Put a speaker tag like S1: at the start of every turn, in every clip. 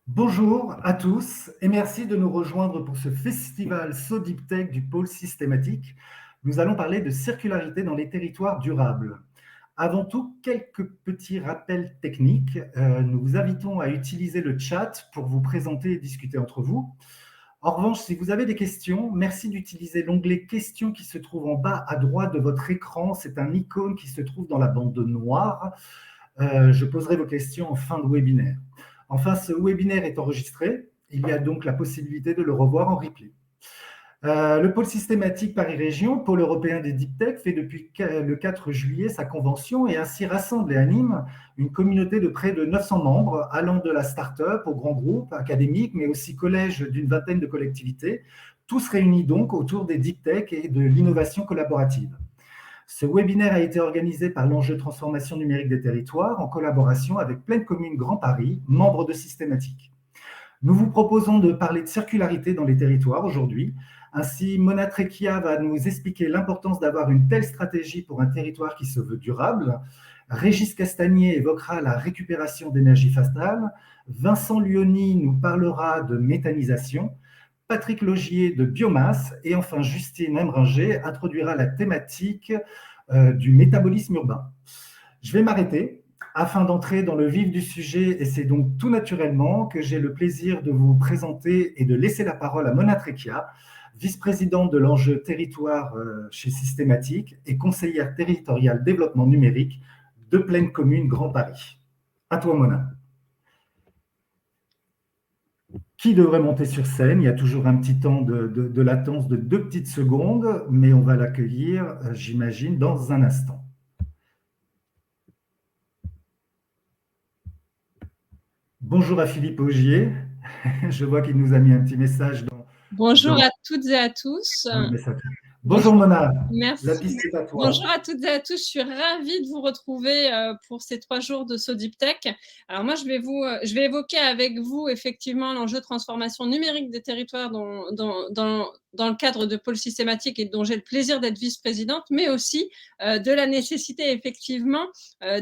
S1: Bonjour à tous et merci de nous rejoindre pour ce festival So Deep Tech du pôle systématique. Nous allons parler de circularité dans les territoires durables. Avant tout, quelques petits rappels techniques. Nous vous invitons à utiliser le chat pour vous présenter et discuter entre vous. En revanche, si vous avez des questions, merci d'utiliser l'onglet questions qui se trouve en bas à droite de votre écran. C'est un icône qui se trouve dans la bande noire. Je poserai vos questions en fin de webinaire. Enfin, ce webinaire est enregistré. Il y a donc la possibilité de le revoir en replay. Le pôle systématique Paris Région, pôle européen des deep tech, fait depuis le 4 juillet sa convention et ainsi rassemble et anime une communauté de près de 900 membres, allant de la start-up au grand groupe académique, mais aussi collège d'une vingtaine de collectivités, tous réunis donc autour des deep tech et de l'innovation collaborative. Ce webinaire a été organisé par l'enjeu transformation numérique des territoires en collaboration avec Pleine Commune Grand Paris, membre de Systématique. Nous vous proposons de parler de circularité dans les territoires aujourd'hui. Ainsi, Mona Trecchia va nous expliquer l'importance d'avoir une telle stratégie pour un territoire qui se veut durable. Régis Castagnier évoquera la récupération d'énergie fatale. Vincent Lioni nous parlera de méthanisation. Patrick Logier de biomasse et enfin Justine Emringer introduira la thématique du métabolisme urbain. Je vais m'arrêter afin d'entrer dans le vif du sujet et c'est donc tout naturellement que j'ai le plaisir de vous présenter et de laisser la parole à Mona Trecchia, vice-présidente de l'enjeu territoire chez Systématique et conseillère territoriale développement numérique de Pleine Commune Grand Paris. À toi Mona. Qui devrait monter sur scène? Il y a toujours un petit temps de latence de 2 petites secondes, mais on va l'accueillir, j'imagine, dans un instant. Bonjour à Philippe Augier. Je vois qu'il nous a mis un petit message
S2: Bonjour à toutes et à tous.
S1: dans le message. Bonjour Mona,
S2: Merci.
S1: la piste est à toi.
S2: Bonjour à toutes et à tous, je suis ravie de vous retrouver pour ces 3 jours de So Deep Tech. Alors moi, je vais évoquer avec vous effectivement l'enjeu de transformation numérique des territoires dans le cadre de pôle systématique et dont j'ai le plaisir d'être vice-présidente, mais aussi de la nécessité effectivement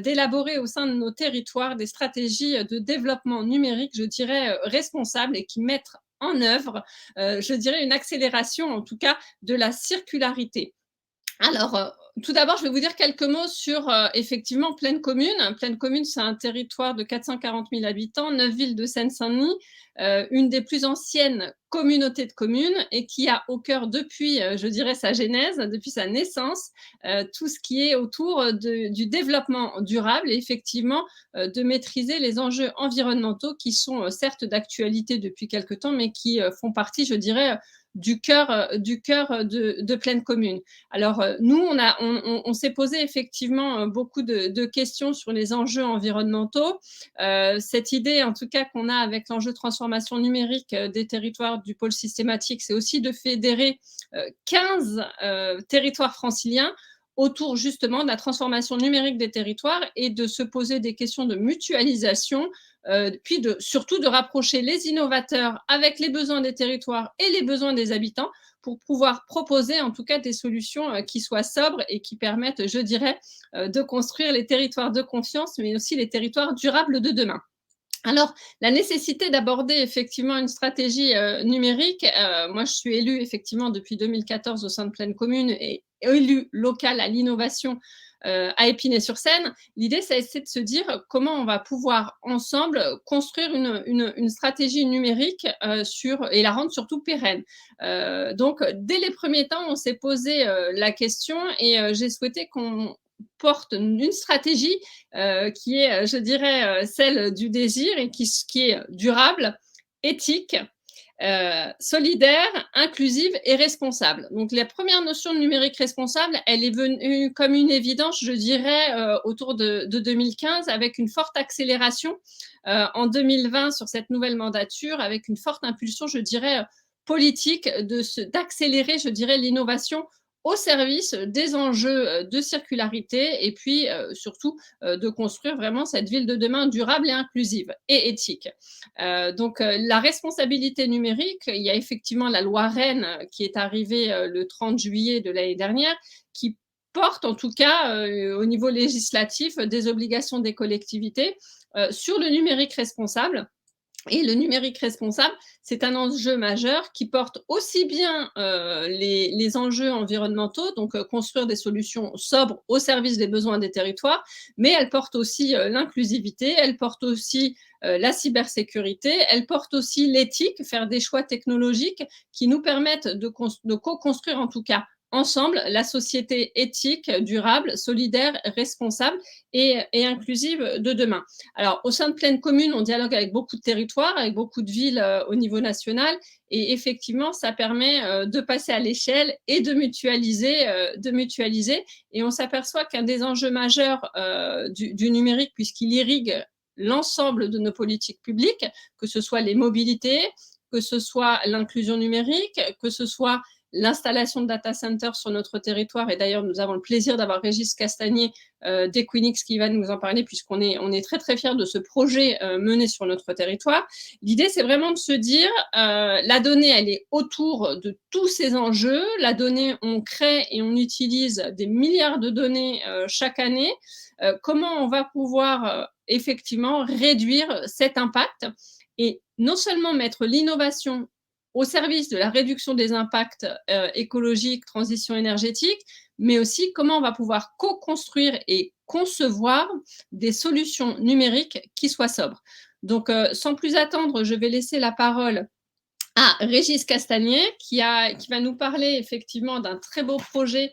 S2: d'élaborer au sein de nos territoires des stratégies de développement numérique, je dirais, responsables et qui mettent en œuvre, je dirais, une accélération en tout cas de la circularité. Alors, tout d'abord, je vais vous dire quelques mots sur effectivement Pleine Commune. Pleine Commune, c'est un territoire de 440 000 habitants, 9 villes de Seine-Saint-Denis, une des plus anciennes communautés de communes et qui a au cœur depuis, je dirais, sa genèse, depuis sa naissance, tout ce qui est autour du développement durable et effectivement de maîtriser les enjeux environnementaux qui sont certes d'actualité depuis quelque temps, mais qui font partie, je dirais, du cœur de Pleine Commune. Alors, nous, on s'est posé effectivement beaucoup de questions sur les enjeux environnementaux. Cette idée, en tout cas, qu'on a avec l'enjeu de transformation numérique des territoires du pôle systématique, c'est aussi de fédérer 15 territoires franciliens autour justement de la transformation numérique des territoires et de se poser des questions de mutualisation, puis surtout de rapprocher les innovateurs avec les besoins des territoires et les besoins des habitants pour pouvoir proposer en tout cas des solutions qui soient sobres et qui permettent, je dirais, de construire les territoires de confiance, mais aussi les territoires durables de demain. Alors, la nécessité d'aborder effectivement une stratégie numérique, moi je suis élue effectivement depuis 2014 au sein de Pleine Commune et élue locale à l'innovation à Épinay-sur-Seine. L'idée, c'est de se dire comment on va pouvoir ensemble construire une stratégie numérique et la rendre surtout pérenne. Donc, dès les premiers temps, on s'est posé la question et j'ai souhaité qu'on porte une stratégie qui est, je dirais, celle du désir et qui est durable, éthique, solidaire, inclusive et responsable. Donc, la première notion de numérique responsable, elle est venue comme une évidence, je dirais, autour de 2015, avec une forte accélération en 2020 sur cette nouvelle mandature, avec une forte impulsion, je dirais, politique d'accélérer, je dirais, l'innovation au service des enjeux de circularité et puis surtout de construire vraiment cette ville de demain durable et inclusive et éthique. Donc la responsabilité numérique, il y a effectivement la loi Rennes qui est arrivée le 30 juillet de l'année dernière qui porte en tout cas au niveau législatif des obligations des collectivités sur le numérique responsable Et le numérique responsable, c'est un enjeu majeur qui porte aussi bien les enjeux environnementaux, donc construire des solutions sobres au service des besoins des territoires, mais elle porte aussi l'inclusivité, elle porte aussi la cybersécurité, elle porte aussi l'éthique, faire des choix technologiques qui nous permettent de co-construire en tout cas ensemble la société éthique, durable, solidaire, responsable et inclusive de demain. Alors, au sein de Plaine Commune, on dialogue avec beaucoup de territoires, avec beaucoup de villes au niveau national. Et effectivement, ça permet de passer à l'échelle et de mutualiser. Et on s'aperçoit qu'un des enjeux majeurs du numérique, puisqu'il irrigue l'ensemble de nos politiques publiques, que ce soit les mobilités, que ce soit l'inclusion numérique, que ce soit l'installation de data centers sur notre territoire. Et d'ailleurs, nous avons le plaisir d'avoir Régis Castagnier d'Equinix qui va nous en parler, puisqu'on est très très fiers de ce projet mené sur notre territoire. L'idée, c'est vraiment de se dire, la donnée, elle est autour de tous ces enjeux. La donnée, on crée et on utilise des milliards de données chaque année. Comment on va pouvoir effectivement réduire cet impact et non seulement mettre l'innovation au service de la réduction des impacts écologiques, transition énergétique, mais aussi comment on va pouvoir co-construire et concevoir des solutions numériques qui soient sobres. Donc, sans plus attendre, je vais laisser la parole à Régis Castagnier, qui va nous parler effectivement d'un très beau projet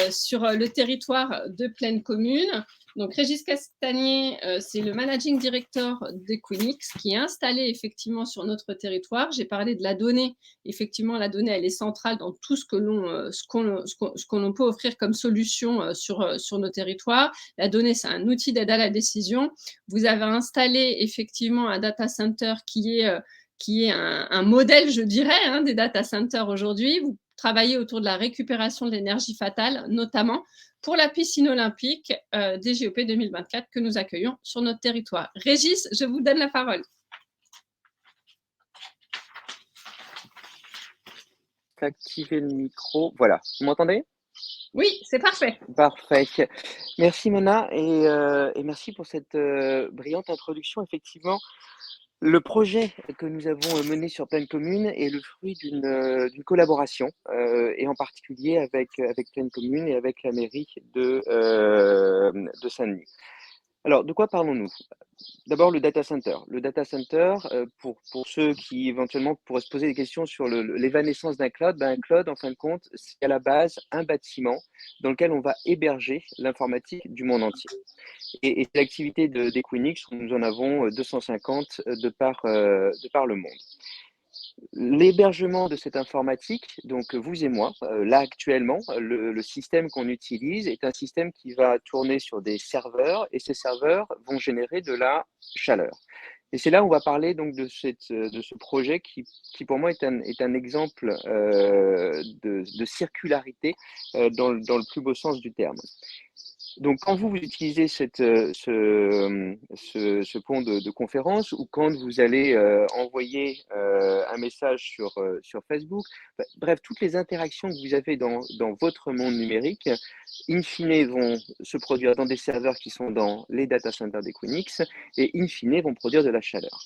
S2: sur le territoire de Plaine Commune. Donc, Régis Castagnier, c'est le managing director d'Equinix qui est installé effectivement sur notre territoire. J'ai parlé de la donnée. Effectivement, la donnée, elle est centrale dans tout ce qu'on peut offrir comme solution sur nos territoires. La donnée, c'est un outil d'aide à la décision. Vous avez installé effectivement un data center qui est un modèle, je dirais, des data centers aujourd'hui. Vous travaillez autour de la récupération de l'énergie fatale, notamment pour la piscine olympique des JOP 2024 que nous accueillons sur notre territoire. Régis, je vous donne la parole.
S3: Activer le micro. Voilà, vous m'entendez?
S2: Oui, c'est parfait.
S3: Parfait. Merci Mona et merci pour cette brillante introduction. Effectivement, le projet que nous avons mené sur Plaine Commune est le fruit d'une collaboration et en particulier avec Plaine Commune et avec la mairie de Saint-Denis. Alors, de quoi parlons-nous? D'abord, le data center. Le data center, pour ceux qui éventuellement pourraient se poser des questions sur l'évanescence d'un cloud, un cloud, en fin de compte, c'est à la base un bâtiment dans lequel on va héberger l'informatique du monde entier. Et c'est l'activité d'Equinix, où nous en avons 250 de par le monde. L'hébergement de cette informatique, donc vous et moi, là actuellement, le système qu'on utilise est un système qui va tourner sur des serveurs et ces serveurs vont générer de la chaleur. Et c'est là où on va parler donc de ce projet qui pour moi est un exemple de circularité dans le plus beau sens du terme. Donc, quand vous utilisez ce pont de conférence ou quand vous allez envoyer un message sur Facebook, bref, toutes les interactions que vous avez dans votre monde numérique, in fine, vont se produire dans des serveurs qui sont dans les data centers d'Equinix et in fine, vont produire de la chaleur.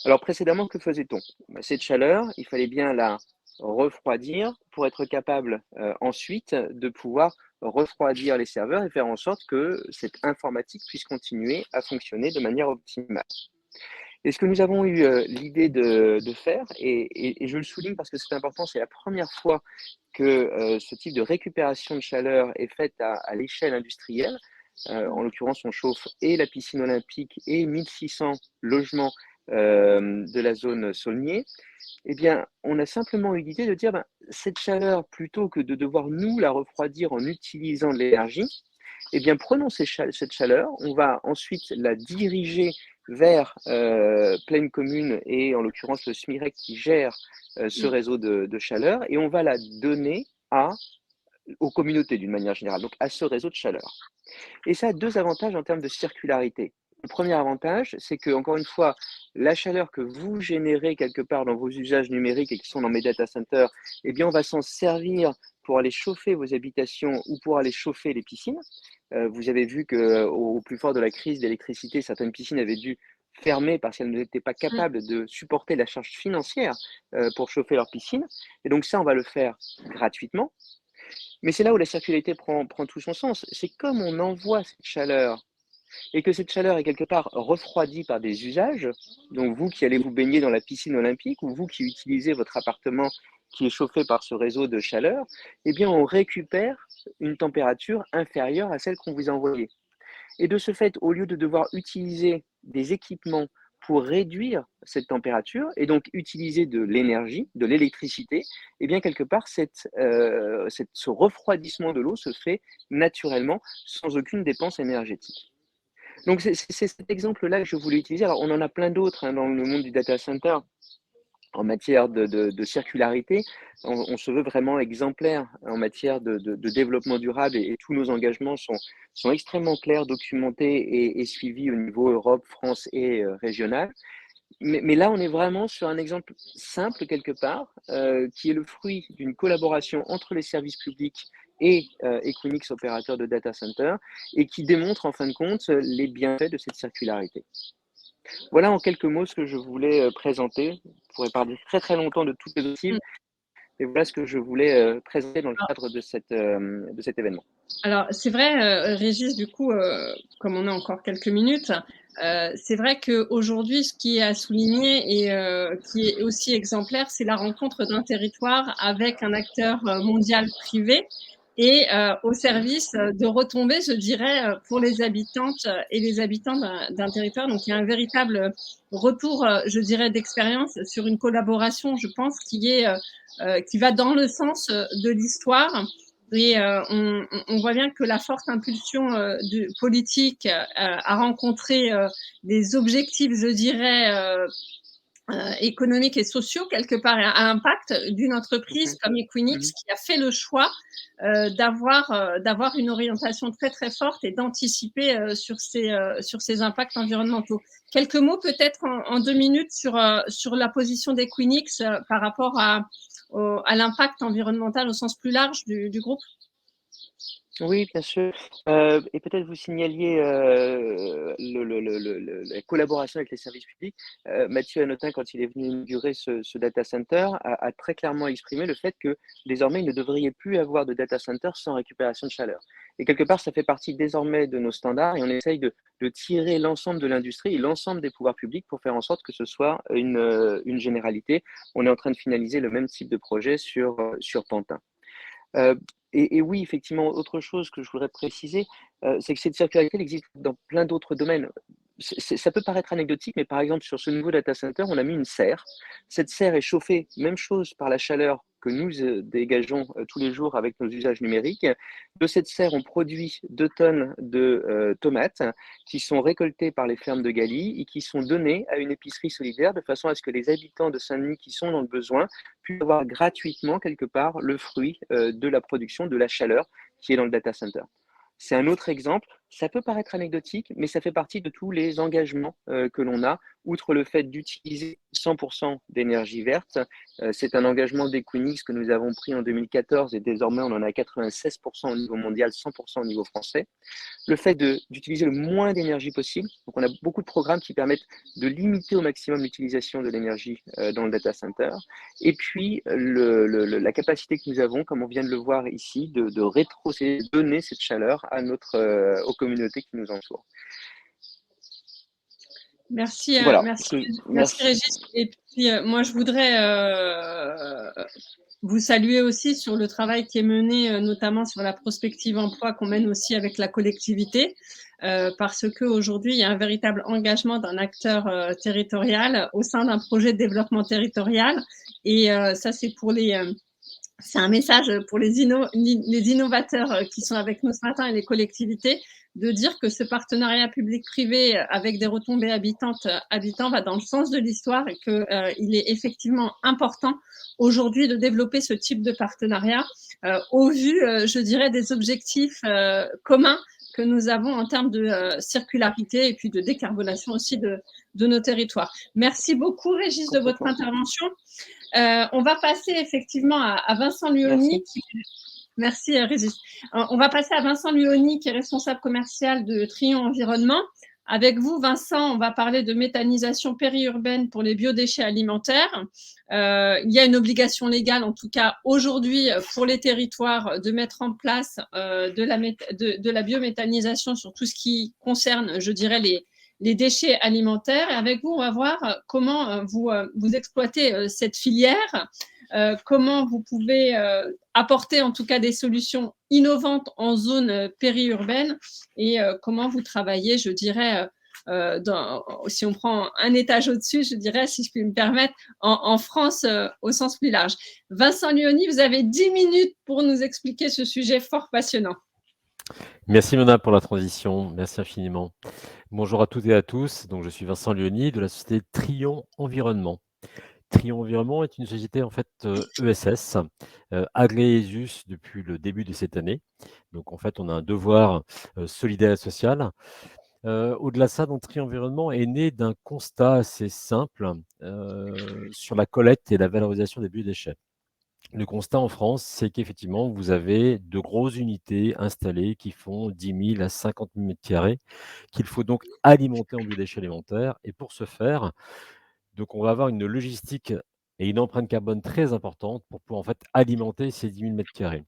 S3: Alors, précédemment, que faisait-on? Cette chaleur, il fallait bien la refroidir pour être capable ensuite de pouvoir refroidir les serveurs et faire en sorte que cette informatique puisse continuer à fonctionner de manière optimale. Et ce que nous avons eu l'idée de faire, et je le souligne parce que c'est important, c'est la première fois que ce type de récupération de chaleur est faite à l'échelle industrielle. En l'occurrence, on chauffe et la piscine olympique et 1600 logements de la zone Saulnier. Eh bien, on a simplement eu l'idée de dire, cette chaleur, plutôt que de devoir nous la refroidir en utilisant de l'énergie, eh bien, prenons cette chaleur, on va ensuite la diriger vers Plaine Commune et en l'occurrence le SMIREC qui gère ce réseau de chaleur et on va la donner aux communautés d'une manière générale, donc à ce réseau de chaleur. Et ça a deux avantages en termes de circularité. Le premier avantage, c'est que, encore une fois, la chaleur que vous générez quelque part dans vos usages numériques et qui sont dans mes data centers, eh bien, on va s'en servir pour aller chauffer vos habitations ou pour aller chauffer les piscines. Vous avez vu qu'au plus fort de la crise d'électricité, certaines piscines avaient dû fermées parce qu'elles n'étaient pas capables de supporter la charge financière pour chauffer leur piscine. Et donc ça, on va le faire gratuitement. Mais c'est là où la circularité prend tout son sens. C'est comme on envoie cette chaleur et que cette chaleur est quelque part refroidie par des usages, donc vous qui allez vous baigner dans la piscine olympique ou vous qui utilisez votre appartement qui est chauffé par ce réseau de chaleur, eh bien on récupère une température inférieure à celle qu'on vous a envoyée. Et de ce fait, au lieu de devoir utiliser des équipements pour réduire cette température et donc utiliser de l'énergie, de l'électricité, eh bien quelque part, ce refroidissement de l'eau se fait naturellement sans aucune dépense énergétique. Donc c'est cet exemple-là que je voulais utiliser. Alors on en a plein d'autres dans le monde du data center en matière de circularité. On se veut vraiment exemplaire en matière de développement durable et tous nos engagements sont extrêmement clairs, documentés et suivis au niveau Europe, France et régional. Mais là, on est vraiment sur un exemple simple quelque part, qui est le fruit d'une collaboration entre les services publics et Equinix, opérateur de data center, et qui démontre en fin de compte les bienfaits de cette circularité. Voilà en quelques mots ce que je voulais présenter. Je pourrais parler très très longtemps de toutes les outils, mais voilà ce que je voulais présenter dans le cadre de cet événement.
S2: Alors, c'est vrai, Régis, du coup, comme on a encore quelques minutes, c'est vrai qu'aujourd'hui, ce qui est à souligner et qui est aussi exemplaire, c'est la rencontre d'un territoire avec un acteur mondial privé et au service de retombées, je dirais, pour les habitantes et les habitants d'un territoire. Donc, il y a un véritable retour, je dirais, d'expérience sur une collaboration, je pense, qui va dans le sens de l'histoire. Et on voit bien que la forte impulsion politique a rencontré des objectifs, je dirais, économiques et sociaux, quelque part, à impact d'une entreprise comme Equinix qui a fait le choix d'avoir une orientation très, très forte et d'anticiper sur ces impacts environnementaux. Quelques mots peut-être en 2 minutes sur la position d'Equinix par rapport à l'impact environnemental au sens plus large du groupe.
S3: Oui, bien sûr. Et peut-être vous signaliez la collaboration avec les services publics. Mathieu Hanotin, quand il est venu inaugurer ce data center, a très clairement exprimé le fait que désormais, il ne devrait plus avoir de data center sans récupération de chaleur. Et quelque part, ça fait partie désormais de nos standards et on essaye de tirer l'ensemble de l'industrie et l'ensemble des pouvoirs publics pour faire en sorte que ce soit une généralité. On est en train de finaliser le même type de projet sur Pantin. Et oui, effectivement, autre chose que je voudrais préciser, c'est que cette circularité elle existe dans plein d'autres domaines. Ça peut paraître anecdotique, mais par exemple, sur ce nouveau data center, on a mis une serre. Cette serre est chauffée, même chose, par la chaleur que nous dégageons tous les jours avec nos usages numériques. De cette serre, on produit 2 tonnes de tomates qui sont récoltées par les fermes de Galie et qui sont données à une épicerie solidaire de façon à ce que les habitants de Saint-Denis qui sont dans le besoin puissent avoir gratuitement, quelque part, le fruit de la production, de la chaleur qui est dans le data center. C'est un autre exemple. Ça peut paraître anecdotique, mais ça fait partie de tous les engagements que l'on a, outre le fait d'utiliser 100% d'énergie verte. C'est un engagement d'Equinix que nous avons pris en 2014 et désormais on en a 96% au niveau mondial, 100% au niveau français. Le fait d'utiliser le moins d'énergie possible. Donc on a beaucoup de programmes qui permettent de limiter au maximum l'utilisation de l'énergie dans le data center. Et puis la capacité que nous avons, comme on vient de le voir ici, de donner cette chaleur à aux communautés qui nous entourent.
S2: Merci,
S3: voilà.
S2: merci Régis. Et puis moi, je voudrais vous saluer aussi sur le travail qui est mené, notamment sur la prospective emploi qu'on mène aussi avec la collectivité, parce qu'aujourd'hui, il y a un véritable engagement d'un acteur territorial au sein d'un projet de développement territorial. Et ça, c'est un message pour les innovateurs qui sont avec nous ce matin et les collectivités, de dire que ce partenariat public-privé avec des retombées habitants va dans le sens de l'histoire et qu'il est effectivement important aujourd'hui de développer ce type de partenariat au vu, je dirais, des objectifs communs que nous avons en termes de circularité et puis de décarbonation aussi de nos territoires. Merci beaucoup, Régis, de votre intervention. On va passer effectivement à Vincent Luoni. Merci Régis. On va passer à Vincent Luoni, qui est responsable commercial de Trion Environnement. Avec vous, Vincent, on va parler de méthanisation périurbaine pour les biodéchets alimentaires. Il y a une obligation légale, en tout cas aujourd'hui, pour les territoires de mettre en place de la biométhanisation sur tout ce qui concerne, je dirais, les déchets alimentaires. Et avec vous, on va voir comment vous exploitez cette filière, comment vous pouvez apporter en tout cas des solutions innovantes en zone périurbaine et comment vous travaillez, je dirais, si on prend un étage au-dessus, je dirais, si je puis me permettre, en France au sens plus large. Vincent Lioni, vous avez 10 minutes pour nous expliquer ce sujet fort passionnant.
S4: Merci Mona pour la transition, merci infiniment. Bonjour à toutes et à tous, donc je suis Vincent Lioni de la société Trion Environnement. Trion Environnement est une société en fait ESS, agréée ESUS depuis le début de cette année. Donc en fait on a un devoir solidaire et social. Au-delà de ça, donc Trion Environnement est né d'un constat assez simple sur la collecte et la valorisation des biodéchets. Le constat en France, c'est qu'effectivement, vous avez de grosses unités installées qui font 10 000 à 50 000 m², qu'il faut donc alimenter en biodéchets alimentaires. Et pour ce faire, donc on va avoir une logistique et une empreinte carbone très importante pour pouvoir en fait alimenter ces 10 000 m².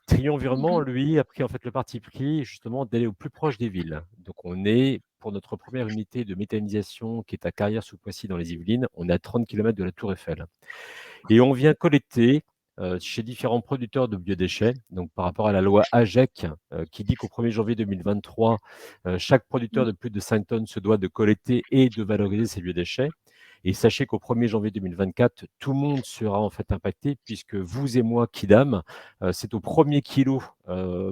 S4: Trion Environnement, lui, a pris en fait le parti pris justement d'aller au plus proche des villes. Donc on est, pour notre première unité de méthanisation qui est à Carrières-sous-Poissy dans les Yvelines, on est à 30 km de la Tour Eiffel. Et on vient collecter chez différents producteurs de biodéchets, donc par rapport à la loi AGEC, qui dit qu'au 1er janvier 2023, chaque producteur de plus de 5 tonnes se doit de collecter et de valoriser ses biodéchets. Et sachez qu'au 1er janvier 2024, tout le monde sera en fait impacté, puisque vous et moi, Kidam, c'est au premier kilo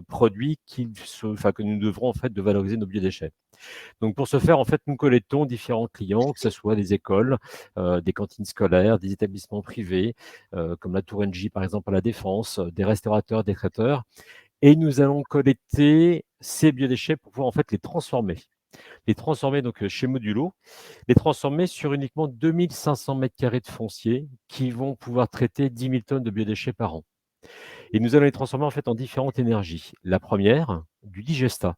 S4: produit que nous devrons en fait de valoriser nos biodéchets. Donc pour ce faire, en fait, nous collectons différents clients, que ce soit des écoles, des cantines scolaires, des établissements privés, comme la Tour NJ par exemple à la Défense, des restaurateurs, des traiteurs, et nous allons collecter ces biodéchets pour pouvoir en fait les transformer. Les transformer donc chez Modulo, les transformer sur uniquement 2500 m² de foncier qui vont pouvoir traiter 10 000 tonnes de biodéchets par an. Et nous allons les transformer en fait en différentes énergies. La première, du digestat.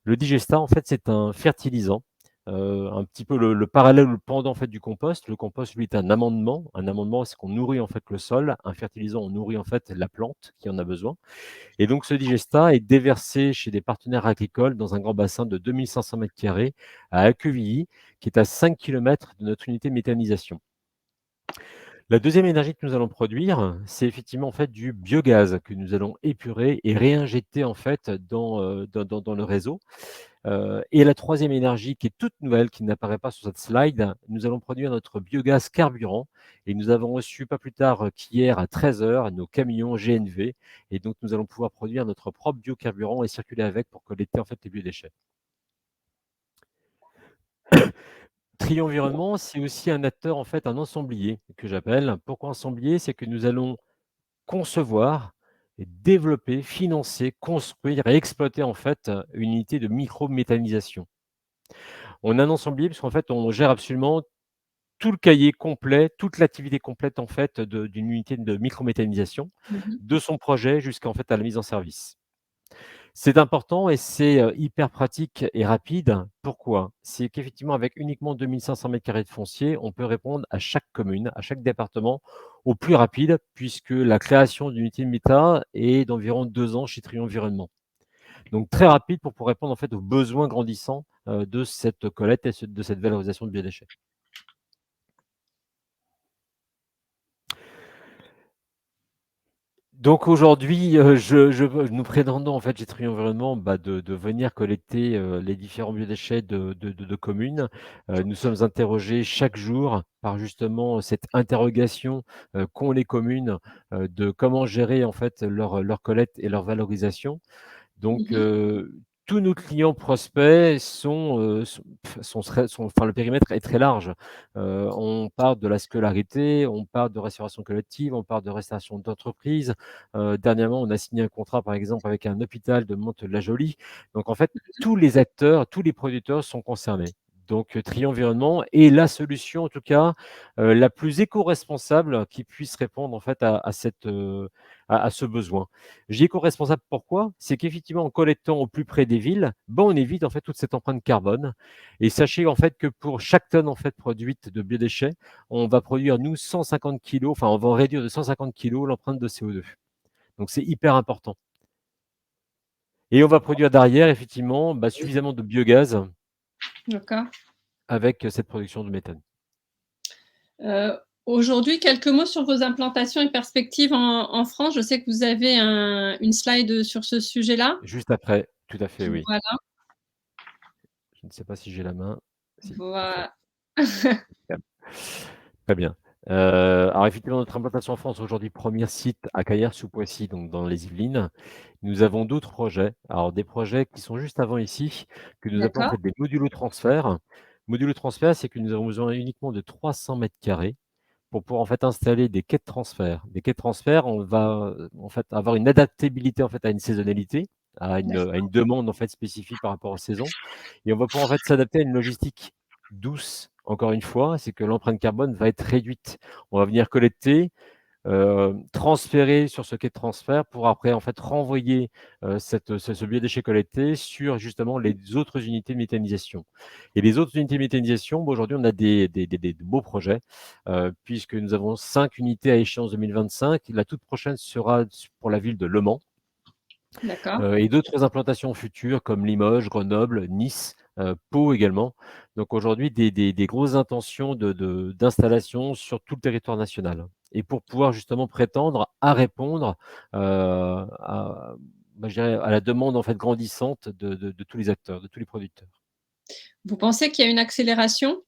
S4: Le digestat, en fait, c'est un fertilisant, un petit peu le parallèle ou le pendant en fait du compost. Le compost, lui, est un amendement. Un amendement, c'est qu'on nourrit en fait le sol. Un fertilisant, on nourrit en fait la plante qui en a besoin. Et donc, ce digestat est déversé chez des partenaires agricoles dans un grand bassin de 2500 m² à Acquevilly, qui est à 5 km de notre unité de méthanisation. La deuxième énergie que nous allons produire, c'est effectivement en fait du biogaz que nous allons épurer et réinjecter en fait dans le réseau. Et la troisième énergie qui est toute nouvelle, qui n'apparaît pas sur cette slide, nous allons produire notre biogaz carburant. Et nous avons reçu pas plus tard qu'hier à 13 h nos camions GNV. Et donc nous allons pouvoir produire notre propre biocarburant et circuler avec pour collecter en fait les biodéchets. Trion Environnement, c'est aussi un acteur, en fait, un ensemblier que j'appelle. Pourquoi ensemblier? C'est que nous allons concevoir, développer, financer, construire et exploiter en fait une unité de micro-méthanisation. On a un ensemblier parce qu'en fait, on gère absolument tout le cahier complet, toute l'activité complète en fait d'une unité de micro-méthanisation, de son projet jusqu'à en fait à la mise en service. C'est important et c'est hyper pratique et rapide. Pourquoi? C'est qu'effectivement, avec uniquement 2500 m² de foncier, on peut répondre à chaque commune, à chaque département, au plus rapide, puisque la création d'unités de méta est d'environ 2 ans chez Trion Environnement. Donc très rapide pour répondre en fait aux besoins grandissants de cette collecte et de cette valorisation de biodéchets. Donc aujourd'hui, nous prétendons en fait chez Trion Environnement de venir collecter les différents biodéchets de communes. Nous sommes interrogés chaque jour par justement cette interrogation qu'ont les communes de comment gérer en fait leur collecte et leur valorisation. Donc tous nos clients prospects enfin le périmètre est très large. On parle de la scolarité, on parle de restauration collective, on parle de restauration d'entreprise. Dernièrement, on a signé un contrat, par exemple, avec un hôpital de Mantes-la-Jolie. Donc en fait, tous les acteurs, tous les producteurs sont concernés. Donc, Trion Environnement est la solution, en tout cas, la plus éco-responsable qui puisse répondre en fait à ce besoin. Je dis éco-responsable pourquoi? C'est qu'effectivement, en collectant au plus près des villes, on évite en fait toute cette empreinte carbone. Et sachez en fait que pour chaque tonne en fait produite de biodéchets, on va produire nous 150 kilos, enfin on va réduire de 150 kilos l'empreinte de CO2. Donc c'est hyper important. Et on va produire derrière effectivement suffisamment de biogaz.
S2: D'accord.
S4: Avec cette production de méthane.
S2: Aujourd'hui, quelques mots sur vos implantations et perspectives en France. Je sais que vous avez une slide sur ce sujet-là.
S4: Juste après, tout à fait, oui.
S2: Voilà.
S4: Je ne sais pas si j'ai la main. Si,
S2: Voilà.
S4: très bien. Alors effectivement, notre implantation en France aujourd'hui, premier site à Cayères-sous-Poissy, donc dans les Yvelines. Nous avons d'autres projets. Alors des projets qui sont juste avant ici, que nous appelons en fait des modulo-transferts. Modulo-transfert, c'est que nous avons besoin uniquement de 300 mètres carrés pour pouvoir en fait installer des quais de transfert. Des quais de transfert, on va en fait avoir une adaptabilité en fait à une saisonnalité, à une demande en fait spécifique par rapport aux saisons, et on va pouvoir en fait s'adapter à une logistique douce. Encore une fois, c'est que l'empreinte carbone va être réduite. On va venir collecter, transférer sur ce quai de transfert pour après en fait renvoyer ce biodéchet collecté sur justement les autres unités de méthanisation. Et les autres unités de méthanisation, aujourd'hui on a des beaux projets puisque nous avons 5 unités à échéance 2025. La toute prochaine sera pour la ville de Le Mans. Et d'autres implantations futures comme Limoges, Grenoble, Nice, Pau également. Donc aujourd'hui, des grosses intentions d'installation sur tout le territoire national. Et pour pouvoir justement prétendre à répondre à la demande en fait grandissante de tous les acteurs, de tous les producteurs.
S2: Vous pensez qu'il y a une accélération?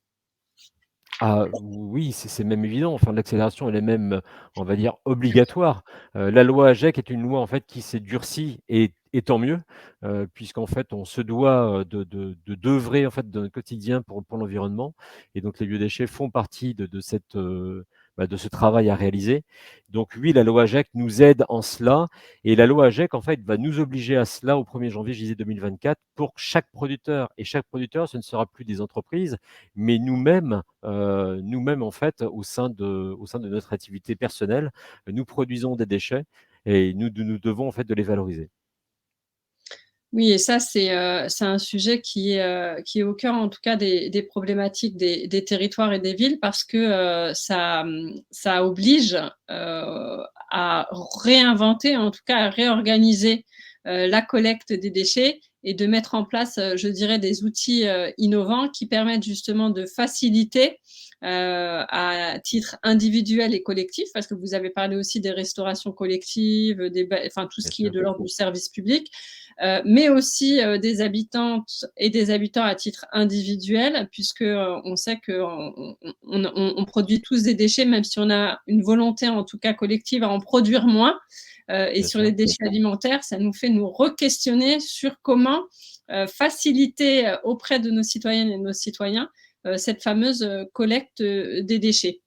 S4: Ah oui, c'est même évident. Enfin, l'accélération, elle est même, on va dire, obligatoire. La loi AGEC est une loi en fait qui s'est durcie et tant mieux, puisqu'en fait, on se doit d'œuvrer en fait dans notre quotidien pour l'environnement. Et donc, les biodéchets font partie de ce travail à réaliser. Donc oui, la loi AGEC nous aide en cela. Et la loi AGEC, en fait, va nous obliger à cela au 1er janvier, je disais 2024, pour chaque producteur. Et chaque producteur, ce ne sera plus des entreprises, mais nous-mêmes, en fait, au sein de notre activité personnelle, nous produisons des déchets et nous devons en fait de les valoriser.
S2: Oui, et ça, c'est un sujet qui est au cœur, en tout cas, des problématiques des territoires et des villes parce que ça oblige à réinventer, en tout cas à réorganiser la collecte des déchets et de mettre en place, je dirais, des outils innovants qui permettent justement de faciliter à titre individuel et collectif, parce que vous avez parlé aussi des restaurations collectives, enfin tout ce qui est de l'ordre du service public, mais aussi des habitantes et des habitants à titre individuel, puisque on sait qu'on produit tous des déchets, même si on a une volonté en tout cas collective à en produire moins. Et sur les déchets alimentaires, ça nous fait nous re-questionner sur comment faciliter auprès de nos citoyennes et de nos citoyens cette fameuse collecte des déchets.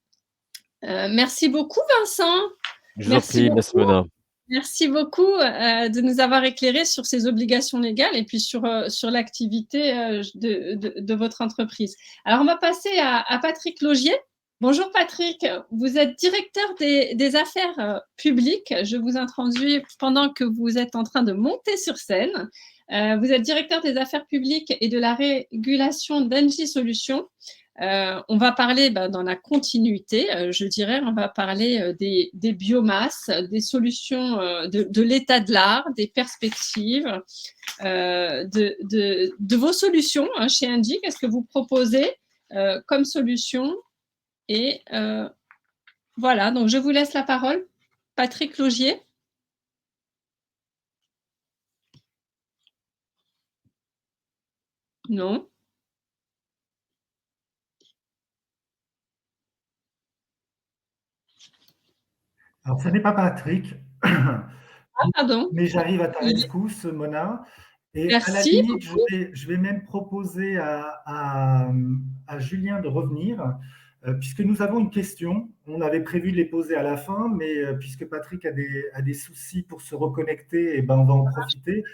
S2: Merci beaucoup, Vincent.
S4: Je vous en prie, merci Mona.
S2: Merci beaucoup de nous avoir éclairés sur ces obligations légales et puis sur l'activité de votre entreprise. Alors, on va passer à Patrick Laugier. Bonjour Patrick, vous êtes directeur des affaires publiques. Je vous introduis pendant que vous êtes en train de monter sur scène. Vous êtes directeur des affaires publiques et de la régulation d'Engie Solutions. On va parler dans la continuité, je dirais, on va parler des biomasses, des solutions de l'état de l'art, des perspectives, de vos solutions chez Engie. Qu'est-ce que vous proposez comme solution? Et voilà, donc je vous laisse la parole. Patrick Laugier. Non.
S1: Alors, ce n'est pas Patrick.
S2: Ah, pardon.
S1: Mais j'arrive à ta rescousse, Mona. Et
S2: merci
S1: à la limite, je vais même proposer à Julien de revenir, puisque nous avons une question. On avait prévu de les poser à la fin, mais puisque Patrick a des soucis pour se reconnecter, et on va en profiter.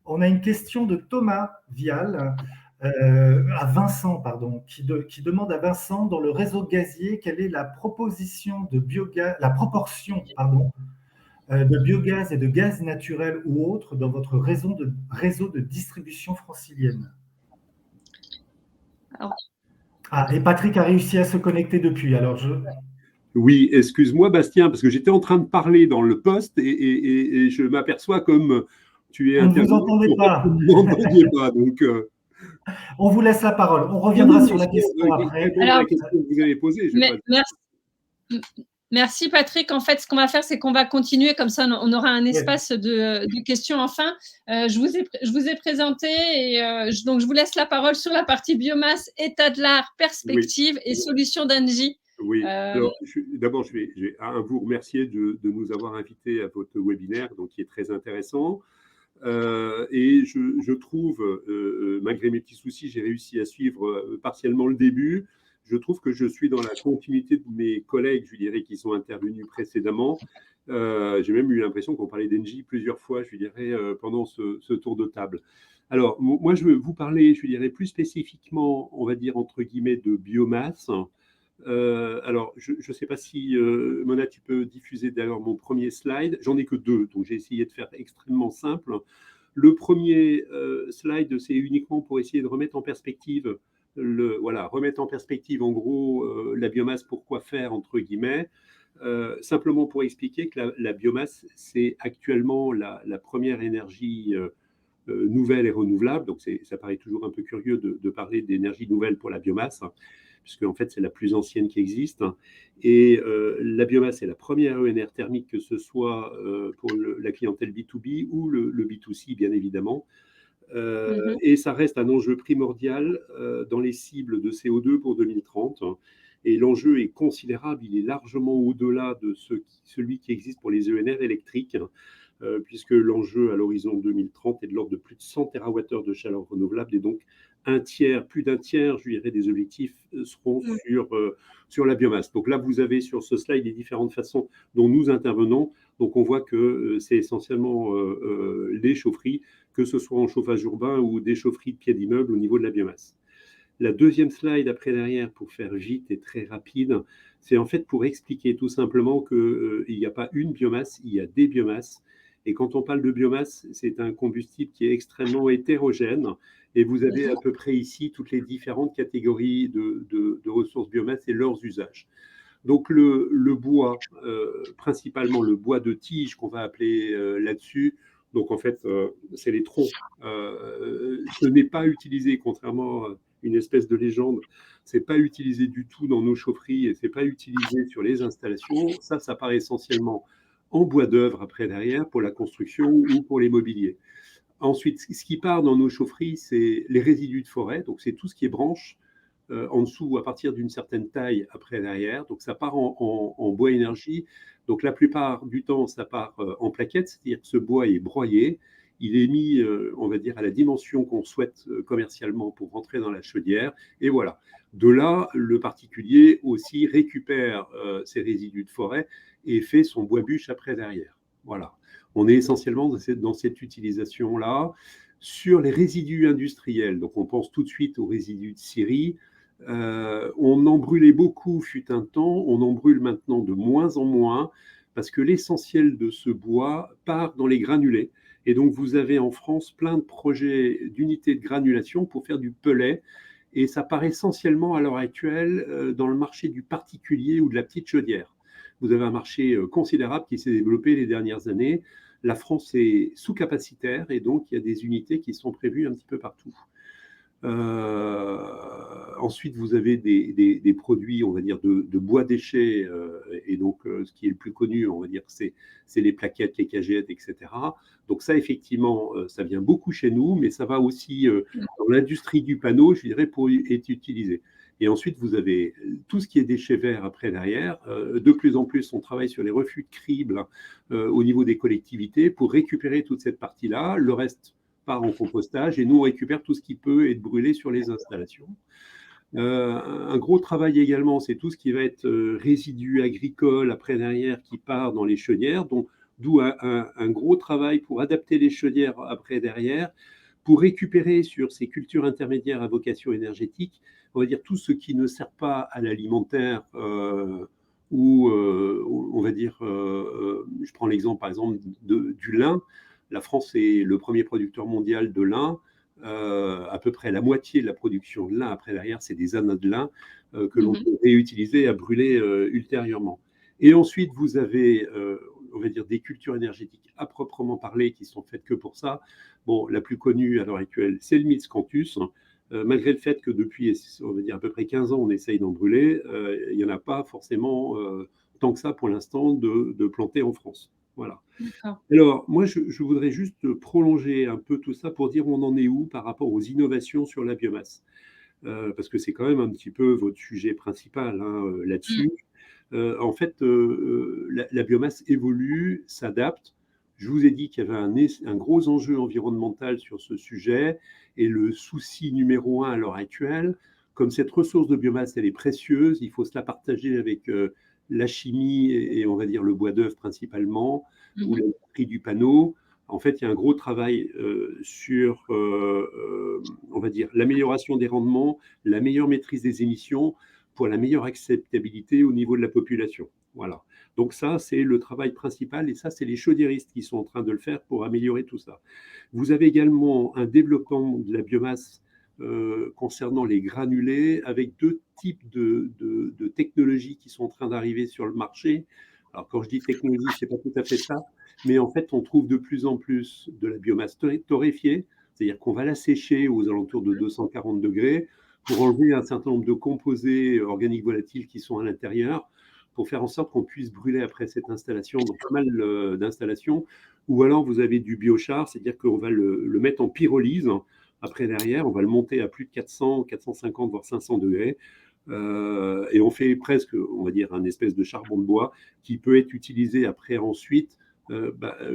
S1: On a une question de Thomas Vial à Vincent, pardon, qui demande à Vincent, dans le réseau gazier, quelle est la proportion, pardon, de biogaz et de gaz naturel ou autre dans votre réseau de distribution francilienne.
S2: Alors,
S1: et Patrick a réussi à se connecter depuis. Alors
S5: Oui, excuse-moi Bastien, parce que j'étais en train de parler dans le poste et je m'aperçois comme tu es
S1: on ne vous
S5: intervenu,
S1: entendait pas.
S5: vous ne m'entendiez pas. Donc,
S1: on vous laisse la parole. On reviendra sur la question après.
S5: Répondre à la question que vous avez posée.
S2: Merci Patrick. En fait, ce qu'on va faire, c'est qu'on va continuer, comme ça on aura un espace de questions enfin. Je vous ai présenté et donc je vous laisse la parole sur la partie biomasse, état de l'art, perspective et solutions d'Engie.
S5: Oui, alors d'abord je vais vous remercier de nous avoir invités à votre webinaire, donc qui est très intéressant. Et je trouve, malgré mes petits soucis, j'ai réussi à suivre partiellement le début. Je trouve que je suis dans la continuité de mes collègues, je dirais, qui sont intervenus précédemment. J'ai même eu l'impression qu'on parlait d'Engie plusieurs fois, je dirais, pendant ce tour de table. Alors, moi, je veux vous parler, je dirais, plus spécifiquement, on va dire, entre guillemets, de biomasse. Alors, je ne sais pas si, Mona, tu peux diffuser d'ailleurs mon premier slide. J'en ai que 2, donc j'ai essayé de faire extrêmement simple. Le premier slide, c'est uniquement pour essayer de remettre en perspective, remettre en perspective en gros la biomasse, pourquoi faire, entre guillemets. Simplement pour expliquer que la biomasse, c'est actuellement la première énergie nouvelle et renouvelable. Donc, ça paraît toujours un peu curieux de parler d'énergie nouvelle pour la biomasse, puisque en fait c'est la plus ancienne qui existe. Et la biomasse est la première ENR thermique, que ce soit pour la clientèle B2B ou le B2C, bien évidemment. Et ça reste un enjeu primordial dans les cibles de CO2 pour 2030. Et l'enjeu est considérable, il est largement au-delà de celui qui existe pour les ENR électriques, puisque l'enjeu à l'horizon 2030 est de l'ordre de plus de 100 TWh de chaleur renouvelable, et donc plus d'un tiers, je dirais, des objectifs seront sur la biomasse. Donc là, vous avez sur ce slide les différentes façons dont nous intervenons. Donc on voit que c'est essentiellement les chaufferies, que ce soit en chauffage urbain ou des chaufferies de pieds d'immeuble au niveau de la biomasse. La deuxième slide après derrière, pour faire vite et très rapide, c'est en fait pour expliquer tout simplement qu'il n'y a pas une biomasse, il y a des biomasses. Et quand on parle de biomasse, c'est un combustible qui est extrêmement hétérogène. Et vous avez à peu près ici toutes les différentes catégories de ressources biomasse et leurs usages. Donc le bois, principalement le bois de tige qu'on va appeler là-dessus. Donc en fait, c'est les troncs. Ce n'est pas utilisé, contrairement à une espèce de légende, c'est pas utilisé du tout dans nos chaufferies et c'est pas utilisé sur les installations. Ça part essentiellement en bois d'œuvre après derrière pour la construction ou pour les mobiliers. Ensuite, ce qui part dans nos chaufferies, c'est les résidus de forêt. Donc c'est tout ce qui est branche en dessous à partir d'une certaine taille après derrière. Donc ça part en bois énergie. Donc la plupart du temps, ça part en plaquettes, c'est-à-dire que ce bois est broyé. Il est mis, on va dire, à la dimension qu'on souhaite commercialement pour rentrer dans la chaudière. Et voilà. De là, le particulier aussi récupère ses résidus de forêt et fait son bois bûche après derrière. Voilà. On est essentiellement dans cette utilisation-là. Sur les résidus industriels, donc on pense tout de suite aux résidus de scierie. On en brûlait beaucoup fut un temps, on en brûle maintenant de moins en moins parce que l'essentiel de ce bois part dans les granulés. Et donc vous avez en France plein de projets d'unités de granulation pour faire du pellet. Et ça part essentiellement à l'heure actuelle dans le marché du particulier ou de la petite chaudière. Vous avez un marché considérable qui s'est développé les dernières années. La France est sous-capacitaire et donc il y a des unités qui sont prévues un petit peu partout. Ensuite, vous avez des produits, on va dire, de bois déchets, et donc ce qui est le plus connu, on va dire, c'est les plaquettes, les cagettes, etc. Donc ça, effectivement, ça vient beaucoup chez nous, mais ça va aussi dans l'industrie du panneau, je dirais, pour être utilisé. Et ensuite, vous avez tout ce qui est déchets verts après derrière. De plus en plus, on travaille sur les refus de cribles au niveau des collectivités pour récupérer toute cette partie-là. Le reste part en compostage et nous, on récupère tout ce qui peut être brûlé sur les installations. Un gros travail également, c'est tout ce qui va être résidus agricoles après derrière qui part dans les chaudières. Donc, d'où un gros travail pour adapter les chaudières après derrière pour récupérer sur ces cultures intermédiaires à vocation énergétique, on va dire tout ce qui ne sert pas à l'alimentaire ou on va dire, je prends l'exemple par exemple du lin. La France est le premier producteur mondial de lin. À peu près la moitié de la production de lin, après derrière, c'est des anodes de lin que l'on peut réutiliser à brûler ultérieurement. Et ensuite, vous avez, on va dire, des cultures énergétiques à proprement parler qui sont faites que pour ça. Bon, la plus connue à l'heure actuelle, c'est le miscanthus. Malgré le fait que depuis, on va dire, à peu près 15 ans, on essaye d'en brûler, il n'y en a pas forcément tant que ça pour l'instant de planter en France. Voilà. Alors, moi, je voudrais juste prolonger un peu tout ça pour dire on en est où par rapport aux innovations sur la biomasse. Parce que c'est quand même un petit peu votre sujet principal là-dessus. En fait, la biomasse évolue, s'adapte. Je vous ai dit qu'il y avait un gros enjeu environnemental sur ce sujet. Et le souci numéro 1 à l'heure actuelle, comme cette ressource de biomasse, elle est précieuse, il faut se la partager avec la chimie et on va dire le bois d'œuvre principalement, ou l'industrie du panneau. En fait, il y a un gros travail sur, on va dire, l'amélioration des rendements, la meilleure maîtrise des émissions pour la meilleure acceptabilité au niveau de la population. Voilà. Donc ça, c'est le travail principal et ça, c'est les chaudiéristes qui sont en train de le faire pour améliorer tout ça. Vous avez également un développement de la biomasse concernant les granulés avec 2 types de technologies qui sont en train d'arriver sur le marché. Alors, quand je dis technologie, ce n'est pas tout à fait ça, mais en fait, on trouve de plus en plus de la biomasse torréfiée, c'est-à-dire qu'on va la sécher aux alentours de 240 degrés pour enlever un certain nombre de composés organiques volatiles qui sont à l'intérieur, pour faire en sorte qu'on puisse brûler après cette installation, donc pas mal d'installations. Ou alors, vous avez du biochar, c'est-à-dire qu'on va le mettre en pyrolyse. Après, derrière, on va le monter à plus de 400, 450, voire 500 degrés. Et on fait presque, on va dire, un espèce de charbon de bois qui peut être utilisé après ensuite,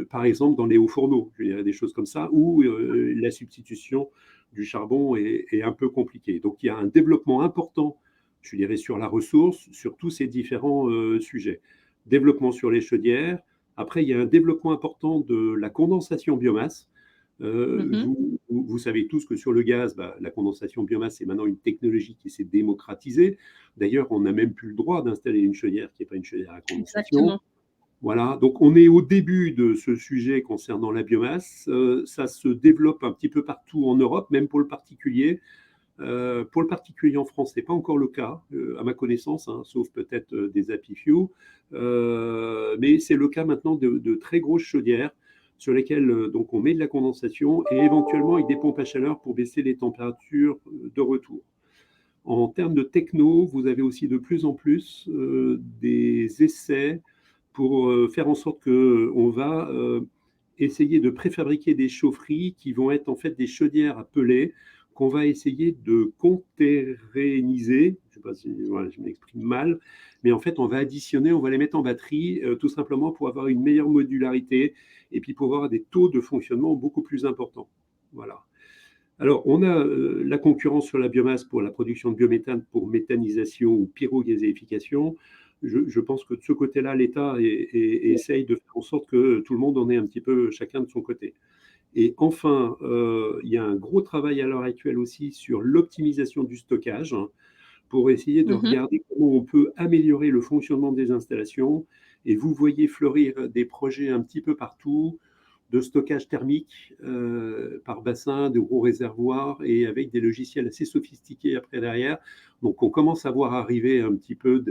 S5: par exemple, dans les hauts fourneaux, je dirais des choses comme ça, où la substitution du charbon est un peu compliquée. Donc, il y a un développement important, je dirais, sur la ressource, sur tous ces différents sujets. Développement sur les chaudières. Après, il y a un développement important de la condensation biomasse. Vous savez tous que sur le gaz, la condensation biomasse, c'est maintenant une technologie qui s'est démocratisée. D'ailleurs, on n'a même plus le droit d'installer une chaudière qui n'est pas une chaudière à condensation.
S2: Exactement.
S5: Voilà, donc on est au début de ce sujet concernant la biomasse. Ça se développe un petit peu partout en Europe, même pour le particulier. Pour le particulier en France, ce n'est pas encore le cas, à ma connaissance, sauf peut-être des Apifio. Mais c'est le cas maintenant de très grosses chaudières sur lesquelles donc, on met de la condensation et éventuellement avec des pompes à chaleur pour baisser les températures de retour. En termes de techno, vous avez aussi de plus en plus des essais pour faire en sorte qu'on va essayer de préfabriquer des chaufferies qui vont être en fait des chaudières à pellets qu'on va essayer de conterréniser. Je ne sais pas si je m'exprime mal, mais en fait, on va additionner, on va les mettre en batterie tout simplement pour avoir une meilleure modularité et puis pour avoir des taux de fonctionnement beaucoup plus importants. Voilà. Alors, on a la concurrence sur la biomasse pour la production de biométhane pour méthanisation ou pyrogazéification. Je pense que de ce côté-là, l'État essaye de faire en sorte que tout le monde en ait un petit peu chacun de son côté. Et enfin, il y a un gros travail à l'heure actuelle aussi sur l'optimisation du stockage pour essayer de regarder comment on peut améliorer le fonctionnement des installations. Et vous voyez fleurir des projets un petit peu partout de stockage thermique par bassin, de gros réservoirs et avec des logiciels assez sophistiqués après derrière. Donc, on commence à voir arriver un petit peu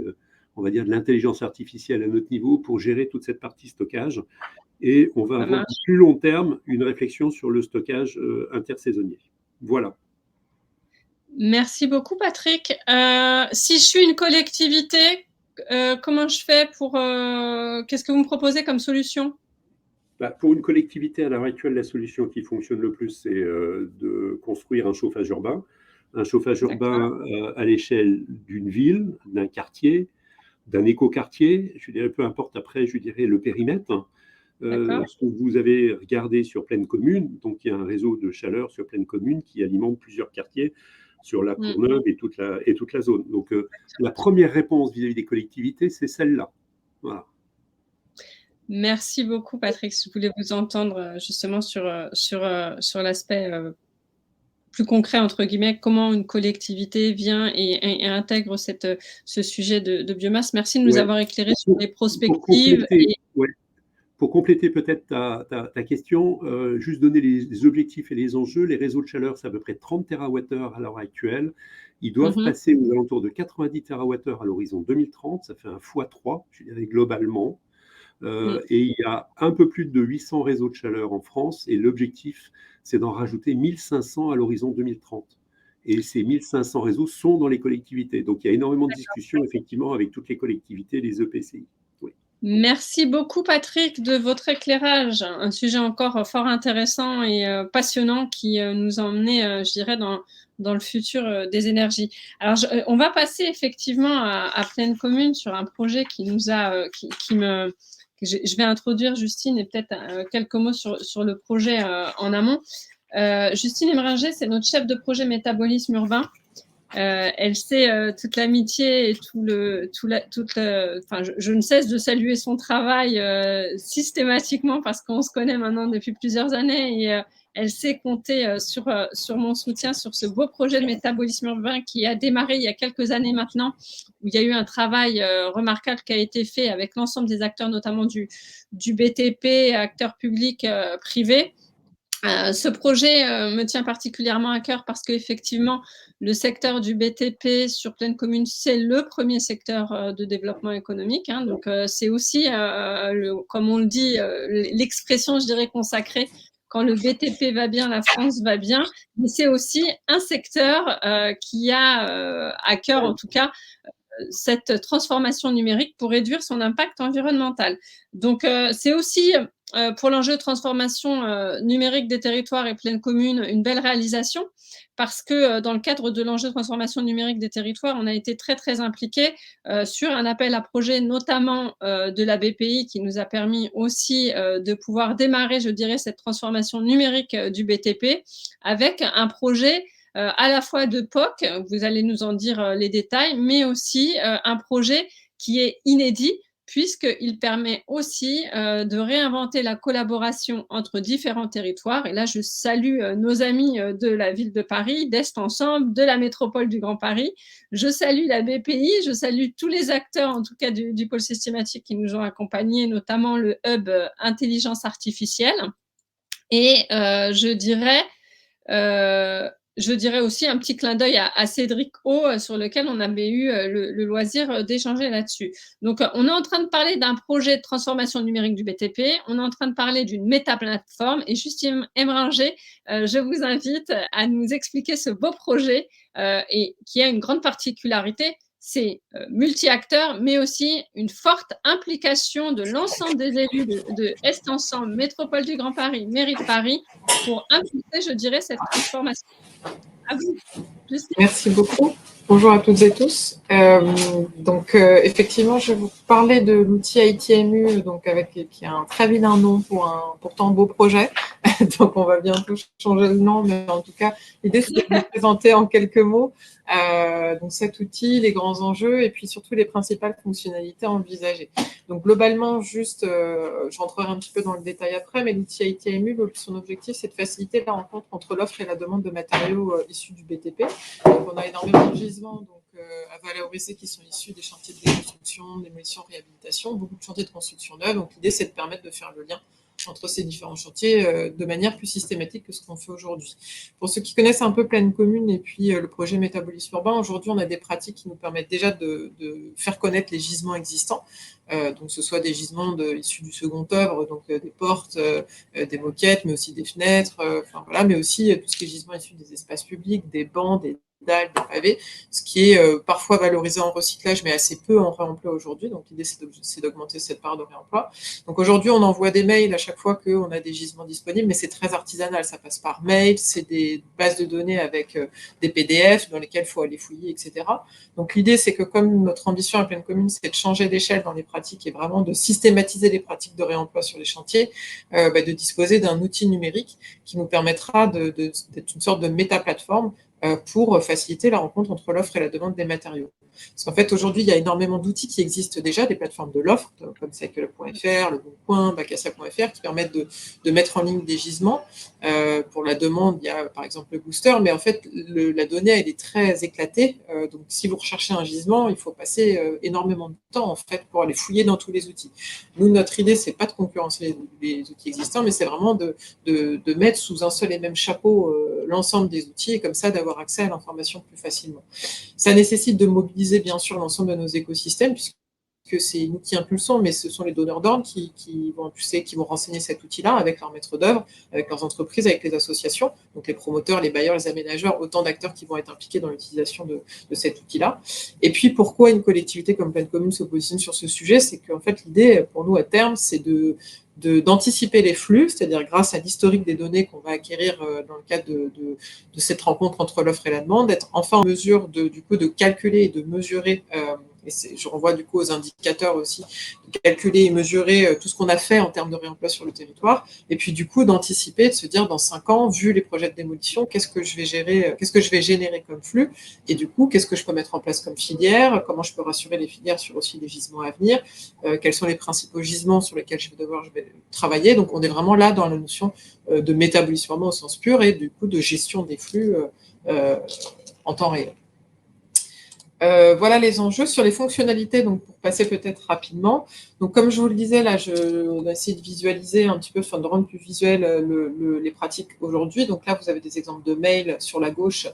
S5: on va dire, de l'intelligence artificielle à notre niveau pour gérer toute cette partie stockage. Et on va avoir à plus long terme une réflexion sur le stockage intersaisonnier. Voilà.
S2: Merci beaucoup, Patrick. Si je suis une collectivité, comment je fais pour… qu'est-ce que vous me proposez comme solution ?
S5: Pour une collectivité, à l'heure actuelle, la solution qui fonctionne le plus, c'est de construire un chauffage urbain. Un chauffage urbain à l'échelle d'une ville, d'un quartier, d'un écoquartier. Je dirais, peu importe après, je dirais le périmètre. Ce que vous avez regardé sur Plaine Commune, donc il y a un réseau de chaleur sur Plaine Commune qui alimente plusieurs quartiers sur la Courneuve et toute la zone. Donc la première réponse vis-à-vis des collectivités, c'est celle-là. Voilà.
S2: Merci beaucoup, Patrick. Je voulais vous entendre justement sur l'aspect plus concret, entre guillemets, comment une collectivité vient et intègre ce sujet de biomasse. Merci de nous avoir éclairé sur les prospectives.
S5: Pour compléter peut-être ta question, juste donner les objectifs et les enjeux. Les réseaux de chaleur, c'est à peu près 30 TWh à l'heure actuelle. Ils doivent passer aux alentours de 90 TWh à l'horizon 2030. Ça fait un x3, je dirais, globalement. Et il y a un peu plus de 800 réseaux de chaleur en France. Et l'objectif, c'est d'en rajouter 1500 à l'horizon 2030. Et ces 1500 réseaux sont dans les collectivités. Donc, il y a énormément de discussions, effectivement, avec toutes les collectivités, les EPCI.
S2: Merci beaucoup, Patrick, de votre éclairage. Un sujet encore fort intéressant et passionnant qui nous a emmenés, je dirais, dans le futur des énergies. Alors, on va passer effectivement à Pleine Commune sur un projet qui nous a, je vais introduire Justine et peut-être quelques mots sur le projet en amont. Justine Emringer, c'est notre chef de projet métabolisme urbain. Elle sait toute l'amitié et je ne cesse de saluer son travail systématiquement parce qu'on se connaît maintenant depuis plusieurs années et elle sait compter sur mon soutien sur ce beau projet de métabolisme urbain qui a démarré il y a quelques années maintenant, où il y a eu un travail remarquable qui a été fait avec l'ensemble des acteurs, notamment du BTP, acteurs publics, privés. Ce projet me tient particulièrement à cœur parce qu'effectivement, le secteur du BTP sur Pleine Commune, c'est le premier secteur de développement économique. Hein, donc, c'est aussi, comme on le dit, l'expression, je dirais, consacrée. Quand le BTP va bien, la France va bien. Mais c'est aussi un secteur qui a à cœur, en tout cas, cette transformation numérique pour réduire son impact environnemental. Donc, c'est aussi pour l'enjeu de transformation numérique des territoires et Pleine Commune une belle réalisation parce que dans le cadre de l'enjeu de transformation numérique des territoires, on a été très, très impliqués sur un appel à projet, notamment de la BPI, qui nous a permis aussi de pouvoir démarrer, je dirais, cette transformation numérique du BTP avec un projet à la fois de POC, vous allez nous en dire les détails, mais aussi un projet qui est inédit puisqu'il permet aussi de réinventer la collaboration entre différents territoires. Et là, je salue nos amis de la ville de Paris, d'Est Ensemble, de la métropole du Grand Paris. Je salue la BPI, je salue tous les acteurs, en tout cas du pôle systématique qui nous ont accompagnés, notamment le hub intelligence artificielle. Et je dirais aussi un petit clin d'œil à Cédric O, sur lequel on avait eu le loisir d'échanger là-dessus. Donc, on est en train de parler d'un projet de transformation numérique du BTP, on est en train de parler d'une méta-plateforme, et Justine Emringer, je vous invite à nous expliquer ce beau projet et qui a une grande particularité, c'est multi-acteurs, mais aussi une forte implication de l'ensemble des élus de Est Ensemble, Métropole du Grand Paris, Mairie de Paris, pour impulser, je dirais, cette transformation. À vous, Justine.
S6: Merci beaucoup. Bonjour à toutes et tous. Effectivement, je vais vous parler de l'outil ITMU, qui a un très vilain nom pour un pourtant beau projet. Donc, on va bientôt changer le nom, mais en tout cas, l'idée, c'est de vous présenter en quelques mots donc cet outil, les grands enjeux et puis surtout les principales fonctionnalités envisagées. Donc, globalement, je rentrerai un petit peu dans le détail après, mais l'outil ITMU, son objectif, c'est de faciliter la rencontre entre l'offre et la demande de matériaux issus du BTP. Donc, on a énormément de gisements à valoriser qui sont issus des chantiers de déconstruction, démolition, réhabilitation, beaucoup de chantiers de construction neuve. Donc, l'idée, c'est de permettre de faire le lien entre ces différents chantiers de manière plus systématique que ce qu'on fait aujourd'hui. Pour ceux qui connaissent un peu Pleine Commune et puis le projet Métabolisme Urbain, aujourd'hui, on a des pratiques qui nous permettent déjà de faire connaître les gisements existants, donc ce soit des gisements issus du second œuvre, donc des portes, des moquettes, mais aussi des fenêtres, mais aussi tout ce qui est gisements issus des espaces publics, des bancs, des dalles, des pavés, ce qui est parfois valorisé en recyclage, mais assez peu en réemploi aujourd'hui. Donc, l'idée, c'est d'augmenter cette part de réemploi. Donc, aujourd'hui, on envoie des mails à chaque fois qu'on a des gisements disponibles, mais c'est très artisanal. Ça passe par mail, c'est des bases de données avec des PDF dans lesquelles il faut aller fouiller, etc. Donc, l'idée, c'est que comme notre ambition à Pleine Commune, c'est de changer d'échelle dans les pratiques et vraiment de systématiser les pratiques de réemploi sur les chantiers, de disposer d'un outil numérique qui nous permettra d'être une sorte de méta-plateforme pour faciliter la rencontre entre l'offre et la demande des matériaux. Parce qu'en fait, aujourd'hui, il y a énormément d'outils qui existent déjà, des plateformes de l'offre, comme Cycle.fr, Le Bon Coin, Bacassia.fr, qui permettent de mettre en ligne des gisements. Pour la demande, il y a par exemple le booster, mais en fait, la donnée, elle est très éclatée. Donc, si vous recherchez un gisement, il faut passer énormément de temps, en fait, pour aller fouiller dans tous les outils. Nous, notre idée, c'est pas de concurrencer les outils existants, mais c'est vraiment de mettre sous un seul et même chapeau l'ensemble des outils, et comme ça, d'avoir accès à l'information plus facilement. Ça nécessite de mobiliser bien sûr l'ensemble de nos écosystèmes, puisque c'est nous qui impulsons, mais ce sont les donneurs d'ordre qui vont impulser, qui vont renseigner cet outil-là avec leurs maîtres d'œuvre, avec leurs entreprises, avec les associations, donc les promoteurs, les bailleurs, les aménageurs, autant d'acteurs qui vont être impliqués dans l'utilisation de cet outil-là. Et puis pourquoi une collectivité comme Plaine Commune se positionne sur ce sujet, c'est qu'en fait l'idée pour nous à terme, c'est d'anticiper les flux, c'est-à-dire grâce à l'historique des données qu'on va acquérir dans le cadre de cette rencontre entre l'offre et la demande, d'être enfin en mesure de calculer et de mesurer, et je renvoie du coup aux indicateurs aussi, de calculer et mesurer tout ce qu'on a fait en termes de réemploi sur le territoire, et puis du coup d'anticiper, de se dire dans 5 ans, vu les projets de démolition, qu'est-ce que je vais générer comme flux, et du coup, qu'est-ce que je peux mettre en place comme filière, comment je peux rassurer les filières sur aussi les gisements à venir, quels sont les principaux gisements sur lesquels je vais travailler. Donc on est vraiment là dans la notion de métabolisme vraiment au sens pur et du coup de gestion des flux en temps réel. Voilà les enjeux. Sur les fonctionnalités, donc pour passer peut-être rapidement. Donc comme je vous le disais, là, on a essayé de visualiser un petit peu, enfin de rendre plus visuel les pratiques aujourd'hui. Donc là, vous avez des exemples de mails sur la gauche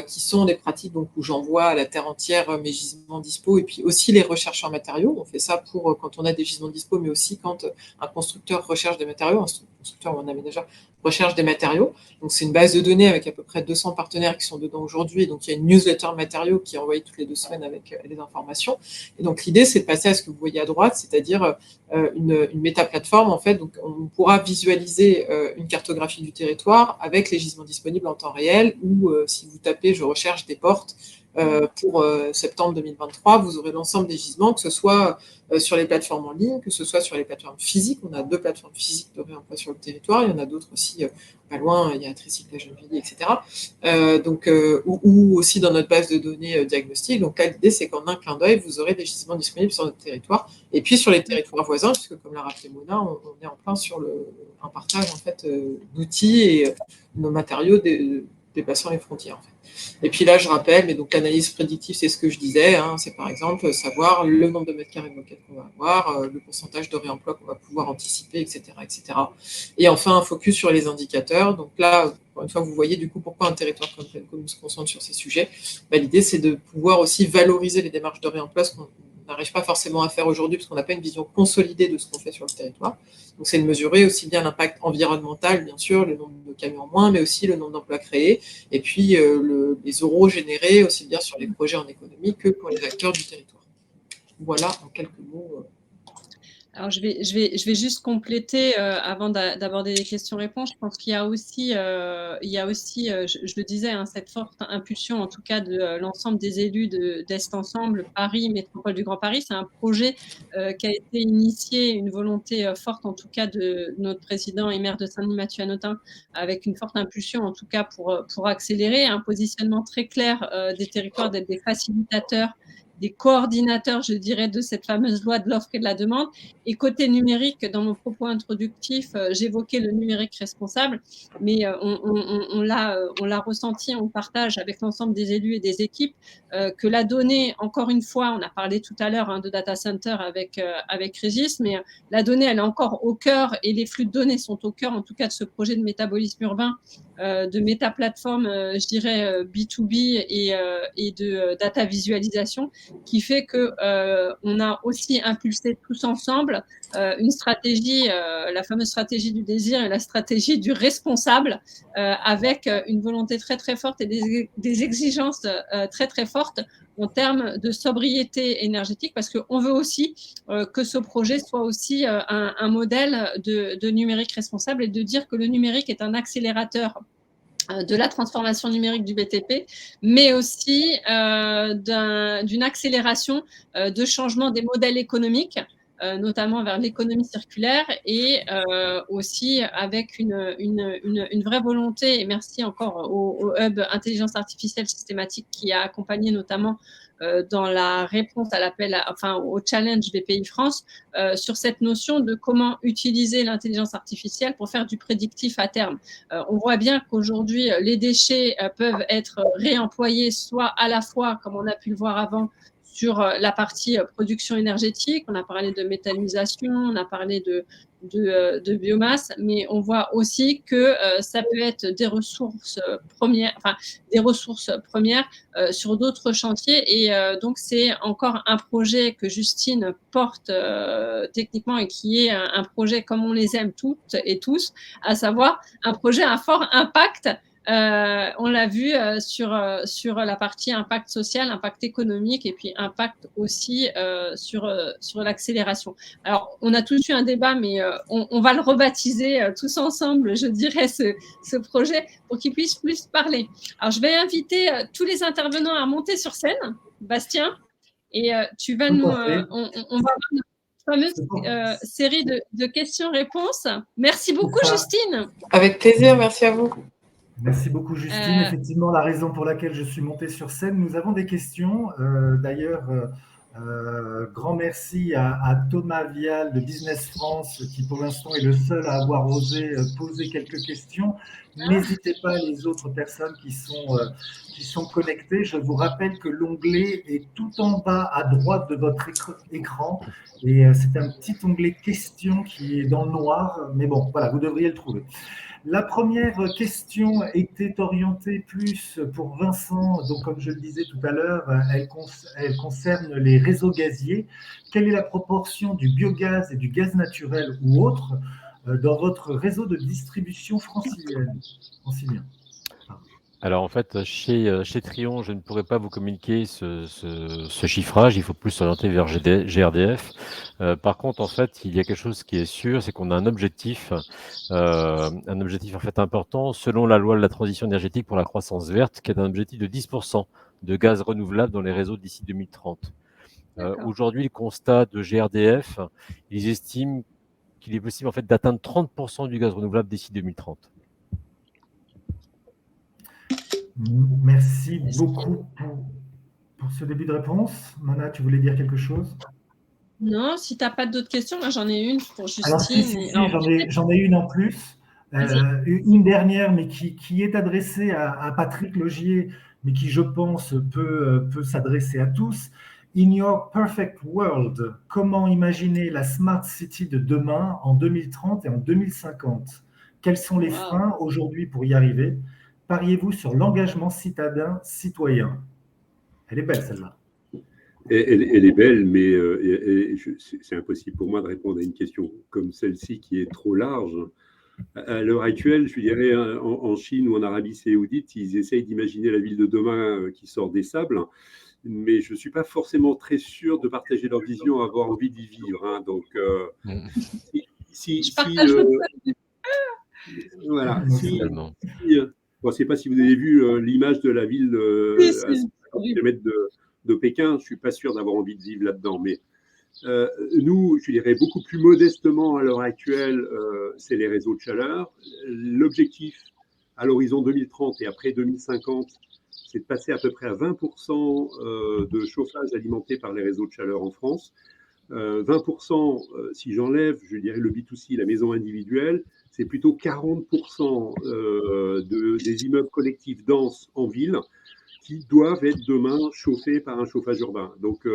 S6: qui sont des pratiques donc, où j'envoie à la terre entière mes gisements dispo et puis aussi les recherches en matériaux. On fait ça pour quand on a des gisements dispo, mais aussi quand un constructeur recherche des matériaux, un constructeur ou un aménageur recherche des matériaux. Donc c'est une base de données avec à peu près 200 partenaires qui sont dedans aujourd'hui. Donc il y a une newsletter matériaux qui est envoyée toutes les 2 semaines avec les informations. Et donc l'idée c'est de passer à ce que vous voyez à droite, c'est-à-dire une méta-plateforme en fait. Donc on pourra visualiser une cartographie du territoire avec les gisements disponibles en temps réel ou si vous tapez je recherche des portes pour septembre 2023, vous aurez l'ensemble des gisements, que ce soit sur les plateformes en ligne, que ce soit sur les plateformes physiques. On a 2 plateformes physiques de réemploi sur le territoire. Il y en a d'autres aussi pas loin. Il y a Tricycle, la Gennevilliers, etc. Ou aussi dans notre base de données diagnostique. Donc là, l'idée, c'est qu'en un clin d'œil, vous aurez des gisements disponibles sur notre territoire. Et puis sur les territoires voisins, puisque comme l'a rappelé Mona, on est en plein sur un partage en fait, d'outils et nos matériaux dépassant les frontières. En fait. Et puis là, je rappelle, mais donc l'analyse prédictive, c'est ce que je disais, hein, c'est par exemple savoir le nombre de mètres carrés de moquette qu'on va avoir, le pourcentage de réemploi qu'on va pouvoir anticiper, etc., etc. Et enfin, un focus sur les indicateurs. Donc là, encore une fois, vous voyez du coup pourquoi un territoire comme Plaine Commune se concentre sur ces sujets. L'idée, c'est de pouvoir aussi valoriser les démarches de réemploi, ce qu'on n'arrive pas forcément à faire aujourd'hui, parce qu'on n'a pas une vision consolidée de ce qu'on fait sur le territoire. Donc, c'est de mesurer aussi bien l'impact environnemental, bien sûr, le nombre de camions en moins, mais aussi le nombre d'emplois créés, et puis les euros générés, aussi bien sur les projets en économie que pour les acteurs du territoire. Voilà, en quelques mots.
S2: Alors, je vais juste compléter avant d'aborder les questions-réponses. Je pense qu'il y a aussi, je le disais, hein, cette forte impulsion, en tout cas, de l'ensemble des élus d'Est Ensemble, Paris, Métropole du Grand Paris. C'est un projet qui a été initié, une volonté forte, en tout cas, de notre président et maire de Saint-Denis, Mathieu Hanotin, avec une forte impulsion, en tout cas, pour accélérer un positionnement très clair des territoires, d'être des facilitateurs, des coordinateurs, je dirais, de cette fameuse loi de l'offre et de la demande. Et côté numérique, dans mon propos introductif, j'évoquais le numérique responsable, mais on l'a ressenti, on partage avec l'ensemble des élus et des équipes que la donnée, encore une fois, on a parlé tout à l'heure de data center avec Régis, mais la donnée, elle est encore au cœur et les flux de données sont au cœur, en tout cas, de ce projet de métabolisme urbain, de méta-plateforme, je dirais, B2B et de data visualisation, qui fait qu'on a aussi impulsé tous ensemble une stratégie, la fameuse stratégie du désir et la stratégie du responsable, avec une volonté très très forte et des exigences très très fortes en termes de sobriété énergétique, parce qu'on veut aussi que ce projet soit aussi un modèle de numérique responsable, et de dire que le numérique est un accélérateur de la transformation numérique du BTP, mais aussi d'une accélération de changement des modèles économiques, notamment vers l'économie circulaire et aussi avec une vraie volonté, et merci encore au Hub Intelligence Artificielle Systématique qui a accompagné notamment dans la réponse à l'appel, au challenge BPI France, sur cette notion de comment utiliser l'intelligence artificielle pour faire du prédictif à terme. On voit bien qu'aujourd'hui, les déchets peuvent être réemployés, soit à la fois, comme on a pu le voir avant, sur la partie production énergétique, on a parlé de méthanisation, on a parlé de biomasse, mais on voit aussi que ça peut être des ressources premières, sur d'autres chantiers. Et donc, c'est encore un projet que Justine porte techniquement et qui est un projet comme on les aime toutes et tous, à savoir un projet à fort impact. On l'a vu sur la partie impact social, impact économique et puis impact aussi sur l'accélération. Alors, on a tous eu un débat, mais on va le rebaptiser tous ensemble, je dirais, ce projet pour qu'il puisse plus parler. Alors, je vais inviter tous les intervenants à monter sur scène. Bastien, et tu vas on va avoir une fameuse série de questions-réponses. Merci beaucoup, Justine.
S6: Avec plaisir, merci à vous.
S1: Merci beaucoup, Justine. Effectivement, la raison pour laquelle je suis montée sur scène, nous avons des questions. D'ailleurs, grand merci à Thomas Vial de Business France, qui pour l'instant est le seul à avoir osé poser quelques questions. N'hésitez pas, les autres personnes qui sont connectées. Je vous rappelle que l'onglet est tout en bas à droite de votre écran. Et c'est un petit onglet questions qui est dans le noir. Mais bon, voilà, vous devriez le trouver. La première question était orientée plus pour Vincent, donc comme je le disais tout à l'heure, elle concerne les réseaux gaziers. Quelle est la proportion du biogaz et du gaz naturel ou autre dans votre réseau de distribution francilien?
S4: Alors en fait, chez Trion, je ne pourrais pas vous communiquer ce chiffrage, il faut plus s'orienter vers GRDF. Par contre, en fait, il y a quelque chose qui est sûr, c'est qu'on a un objectif en fait important, selon la loi de la transition énergétique pour la croissance verte, qui est un objectif de 10% de gaz renouvelable dans les réseaux d'ici 2030. Aujourd'hui, le constat de GRDF, ils estiment qu'il est possible en fait d'atteindre 30% du gaz renouvelable d'ici 2030.
S1: Merci beaucoup pour ce début de réponse. Mona, tu voulais dire quelque chose?
S2: Non, si tu n'as pas d'autres questions, moi j'en ai une pour Justine.
S1: Alors si, j'en ai une en plus. Une dernière, mais qui est adressée à Patrick Logier, mais qui, je pense, peut s'adresser à tous. In your perfect world, comment imaginer la smart city de demain en 2030 et en 2050? Quels sont les freins aujourd'hui pour y arriver? Pariez-vous sur l'engagement citoyen? Elle est belle, celle-là.
S5: Elle est belle, mais c'est impossible pour moi de répondre à une question comme celle-ci qui est trop large. À l'heure actuelle, je dirais, en Chine ou en Arabie Saoudite, ils essayent d'imaginer la ville de demain qui sort des sables, mais je ne suis pas forcément très sûr de partager leur vision, avoir envie d'y vivre. Hein. Donc, voilà. Je ne sais pas si vous avez vu l'image de la ville à 50 km de Pékin. Je ne suis pas sûr d'avoir envie de vivre là-dedans. Mais nous, je dirais beaucoup plus modestement à l'heure actuelle, c'est les réseaux de chaleur. L'objectif à l'horizon 2030 et après 2050, c'est de passer à peu près à 20% de chauffage alimenté par les réseaux de chaleur en France. 20%, si j'enlève, je dirais le B2C, la maison individuelle, c'est plutôt 40% des immeubles collectifs denses en ville qui doivent être demain chauffés par un chauffage urbain. Donc,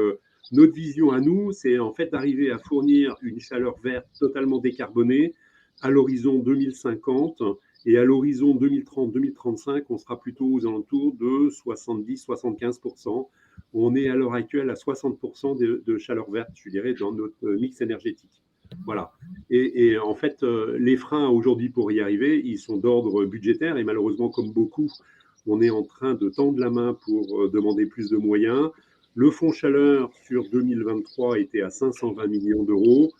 S5: notre vision à nous, c'est en fait d'arriver à fournir une chaleur verte totalement décarbonée à l'horizon 2050 et à l'horizon 2030-2035, on sera plutôt aux alentours de 70-75%. On est à l'heure actuelle à 60% de chaleur verte, je dirais, dans notre mix énergétique. Voilà. Et en fait, les freins aujourd'hui pour y arriver, ils sont d'ordre budgétaire et malheureusement, comme beaucoup, on est en train de tendre la main pour demander plus de moyens. Le fonds chaleur sur 2023 était à 520 millions d'euros.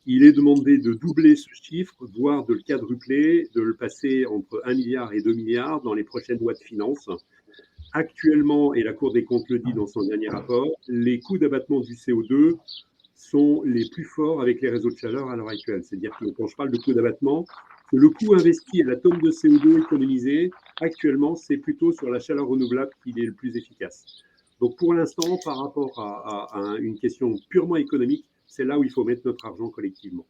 S5: Il est demandé de doubler ce chiffre, voire de le quadrupler, de le passer entre 1 milliard et 2 milliards dans les prochaines lois de finances. Actuellement, et la Cour des comptes le dit dans son dernier rapport, les coûts d'abattement du CO2 sont les plus forts avec les réseaux de chaleur à l'heure actuelle. C'est-à-dire que quand je parle de coût d'abattement, que le coût investi à la tonne de CO2 économisée, actuellement, c'est plutôt sur la chaleur renouvelable qu'il est le plus efficace. Donc pour l'instant, par rapport à une question purement économique, c'est là où il faut mettre notre argent collectivement.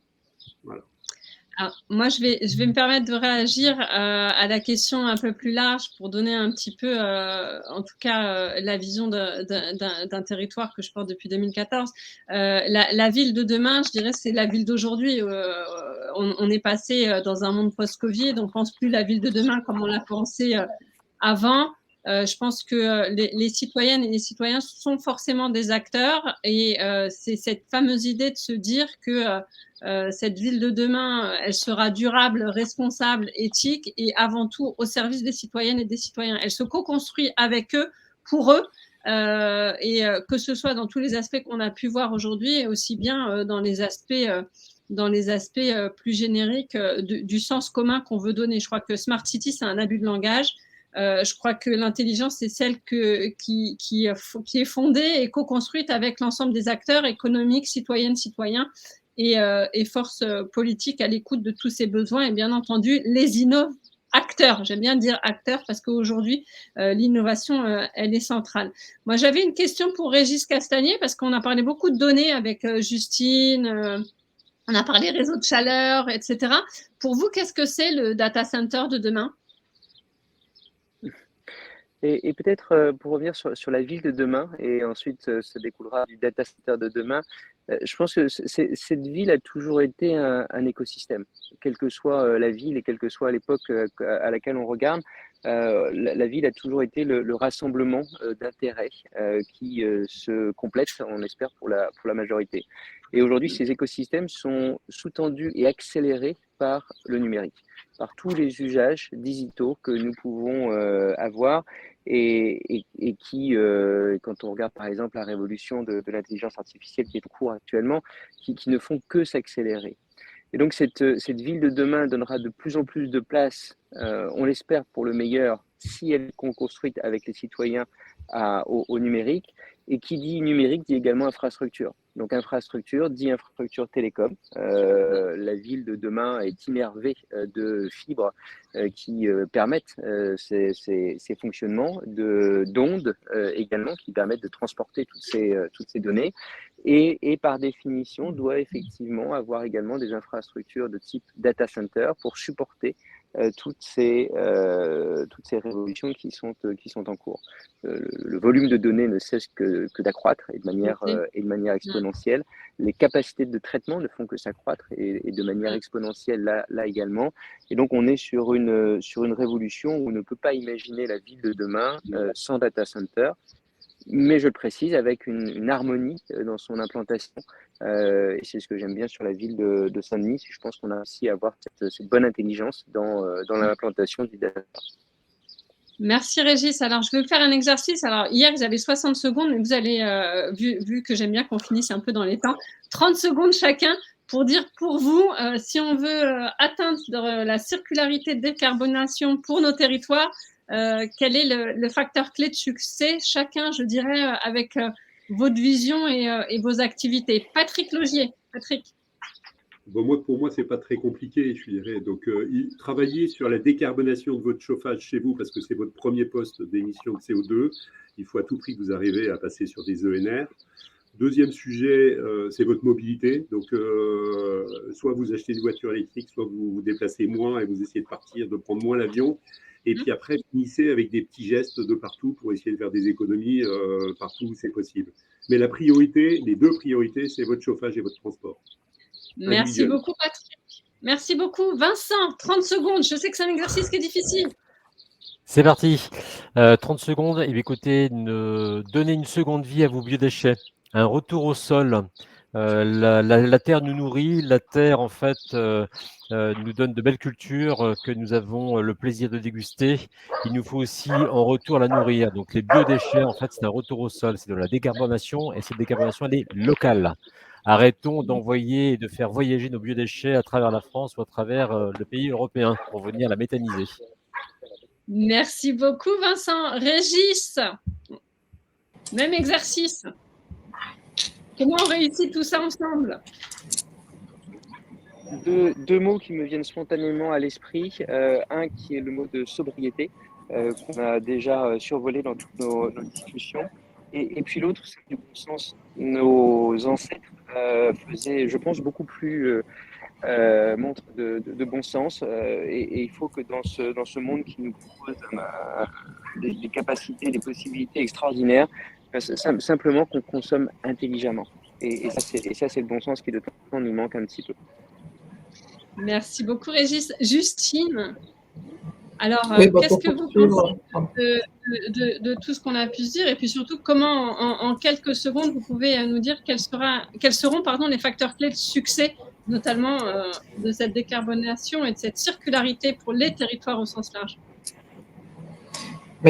S5: Voilà.
S2: Alors, moi, je vais me permettre de réagir à la question un peu plus large pour donner un petit peu, en tout cas, la vision d'un territoire que je porte depuis 2014. La ville de demain, je dirais, c'est la ville d'aujourd'hui. On est passé dans un monde post-Covid, on ne pense plus la ville de demain comme on l'a pensé avant. Je pense que les citoyennes et les citoyens sont forcément des acteurs et c'est cette fameuse idée de se dire que cette ville de demain, elle sera durable, responsable, éthique et avant tout au service des citoyennes et des citoyens. Elle se co-construit avec eux, pour eux, que ce soit dans tous les aspects qu'on a pu voir aujourd'hui et aussi bien dans les aspects plus génériques du sens commun qu'on veut donner. Je crois que Smart City, c'est un abus de langage. Je crois que l'intelligence, c'est celle qui est fondée et co-construite avec l'ensemble des acteurs économiques, citoyennes, citoyens et forces politiques à l'écoute de tous ces besoins et bien entendu les acteurs. J'aime bien dire acteurs parce qu'aujourd'hui, l'innovation, elle est centrale. Moi, j'avais une question pour Régis Castagnier parce qu'on a parlé beaucoup de données avec Justine, on a parlé réseau de chaleur, etc. Pour vous, qu'est-ce que c'est le data center de demain ?
S3: Et peut-être pour revenir sur la ville de demain, et ensuite ça découlera du data center de demain, je pense que cette ville a toujours été un écosystème, quelle que soit la ville et quelle que soit l'époque à laquelle on regarde. La ville a toujours été le rassemblement d'intérêts qui se complètent, on espère, pour la majorité. Et aujourd'hui, ces écosystèmes sont sous-tendus et accélérés par le numérique, par tous les usages digitaux que nous pouvons avoir et qui, quand on regarde par exemple la révolution de l'intelligence artificielle qui est en cours actuellement, qui ne font que s'accélérer. Et donc cette ville de demain donnera de plus en plus de place, on l'espère pour le meilleur, si elle est construite avec les citoyens au numérique. Et qui dit numérique dit également infrastructure. Donc infrastructure dit infrastructure télécom. La ville de demain est innervée de fibres qui permettent ces fonctionnements, d'ondes également qui permettent de transporter toutes ces données. Et par définition, doit effectivement avoir également des infrastructures de type data center pour supporter toutes ces révolutions qui sont en cours. Le volume de données ne cesse que d'accroître et de manière exponentielle. Les capacités de traitement ne font que s'accroître et de manière exponentielle là également. Et donc on est sur une révolution où on ne peut pas imaginer la ville de demain sans data center. Mais je le précise, avec une harmonie dans son implantation. Et c'est ce que j'aime bien sur la ville de Saint-Denis. Je pense qu'on a aussi à avoir cette bonne intelligence dans l'implantation du data.
S2: Merci Régis. Alors, je vais vous faire un exercice. Alors, hier, j'avais 60 secondes, mais vous allez, vu que j'aime bien qu'on finisse un peu dans les temps, 30 secondes chacun pour dire pour vous, si on veut atteindre la circularité de décarbonation pour nos territoires, quel est le facteur clé de succès, chacun, je dirais, avec votre vision et vos activités. Patrick Logier. Patrick.
S5: Bon, pour moi, ce n'est pas très compliqué, je dirais. Donc, travailler sur la décarbonation de votre chauffage chez vous, parce que c'est votre premier poste d'émission de CO2. Il faut à tout prix que vous arrivez à passer sur des ENR. Deuxième sujet, c'est votre mobilité. Donc, soit vous achetez une voiture électrique, soit vous vous déplacez moins et vous essayez de partir, de prendre moins l'avion. Et puis après, finissez avec des petits gestes de partout pour essayer de faire des économies partout où c'est possible. Mais la priorité, les deux priorités, c'est votre chauffage et votre transport.
S2: Merci beaucoup, Patrick. Merci beaucoup. Vincent, 30 secondes. Je sais que c'est un exercice qui est difficile.
S4: C'est parti. 30 secondes. Et écoutez, donner une seconde vie à vos biodéchets. Un retour au sol. La terre nous nourrit. La terre, en fait, nous donne de belles cultures que nous avons le plaisir de déguster. Il nous faut aussi, en retour, la nourrir. Donc, les biodéchets, en fait, c'est un retour au sol. C'est de la décarbonation. Et cette décarbonation, elle est locale. Arrêtons d'envoyer et de faire voyager nos biodéchets à travers la France ou à travers le pays européen pour venir la méthaniser.
S2: Merci beaucoup, Vincent. Régis, même exercice. Comment on réussit tout ça ensemble?
S3: Deux mots qui me viennent spontanément à l'esprit. Un qui est le mot de sobriété, qu'on a déjà survolé dans toutes nos discussions. Et puis l'autre, c'est du bon sens. Nos ancêtres faisaient, je pense, beaucoup plus montre de bon sens. Et il faut que dans ce monde qui nous propose des capacités, des possibilités extraordinaires, simplement qu'on consomme intelligemment. Et ça, c'est le bon sens qui de temps en temps nous manque un petit peu.
S2: Merci beaucoup, Régis. Justine, alors,
S6: Oui,
S2: qu'est-ce que vous pensez de tout ce qu'on a pu se dire? Et puis surtout, comment, en quelques secondes, vous pouvez nous dire quels seront les facteurs clés de succès, notamment de cette décarbonation et de cette circularité pour les territoires au sens large?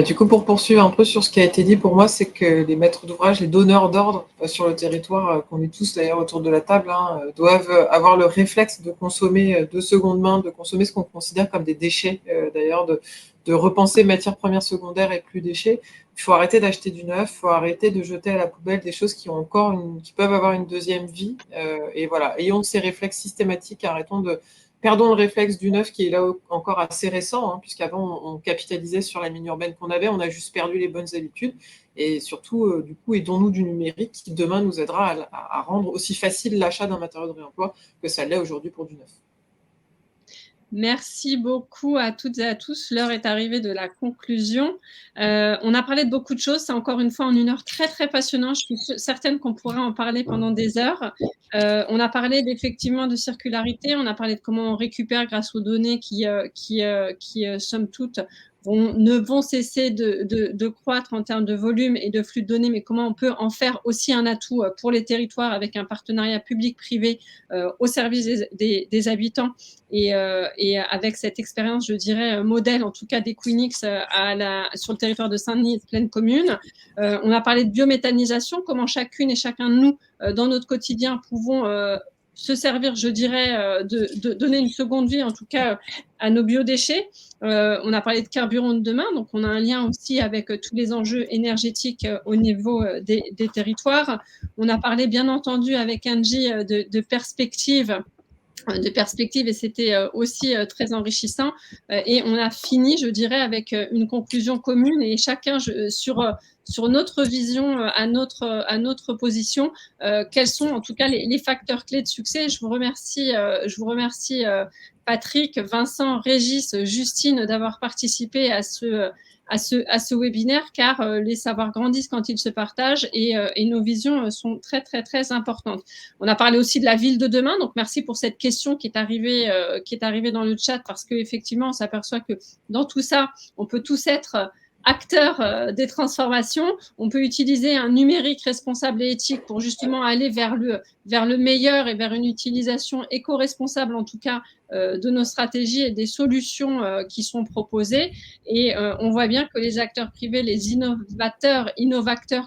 S6: Du coup, pour poursuivre un peu sur ce qui a été dit, pour moi, c'est que les maîtres d'ouvrage, les donneurs d'ordre sur le territoire, qu'on est tous d'ailleurs autour de la table, doivent avoir le réflexe de consommer de seconde main, de consommer ce qu'on considère comme des déchets, d'ailleurs, de repenser matières premières secondaires et plus déchets. Il faut arrêter d'acheter du neuf, il faut arrêter de jeter à la poubelle des choses qui peuvent avoir une deuxième vie. Et voilà, ayons ces réflexes systématiques, perdons le réflexe du neuf qui est là encore assez récent, puisqu'avant on capitalisait sur la mine urbaine qu'on avait, on a juste perdu les bonnes habitudes. Et surtout, du coup, aidons-nous du numérique qui demain nous aidera à rendre aussi facile l'achat d'un matériau de réemploi que ça l'est aujourd'hui pour du neuf.
S2: Merci beaucoup à toutes et à tous. L'heure est arrivée de la conclusion. On a parlé de beaucoup de choses. C'est encore une fois en une heure très, très passionnant. Je suis certaine qu'on pourrait en parler pendant des heures. On a parlé effectivement de circularité. On a parlé de comment on récupère grâce aux données qui somme toute, ne vont cesser de croître en termes de volume et de flux de données, mais comment on peut en faire aussi un atout pour les territoires avec un partenariat public-privé au service des habitants et avec cette expérience, je dirais, modèle, en tout cas d'Equinix sur le territoire de Saint-Denis et de Plaine Commune. On a parlé de biométhanisation, comment chacune et chacun de nous, dans notre quotidien, pouvons se servir, je dirais, de donner une seconde vie, en tout cas, à nos biodéchets. On a parlé de carburant de demain, donc on a un lien aussi avec tous les enjeux énergétiques au niveau des territoires. On a parlé, bien entendu, avec Angie de perspectives et c'était aussi très enrichissant. Et on a fini, je dirais, avec une conclusion commune et chacun sur notre vision, à notre position, quels sont en tout cas les facteurs clés de succès. Je vous remercie, Patrick, Vincent, Régis, Justine d'avoir participé à ce webinaire, car les savoirs grandissent quand ils se partagent et nos visions sont très, très, très importantes. On a parlé aussi de la ville de demain, donc merci pour cette question qui est arrivée dans le chat, parce qu'effectivement, on s'aperçoit que dans tout ça, on peut tous être acteurs des transformations. On peut utiliser un numérique responsable et éthique pour justement aller vers le meilleur et vers une utilisation éco-responsable, en tout cas, de nos stratégies et des solutions qui sont proposées. Et on voit bien que les acteurs privés, les innovateurs,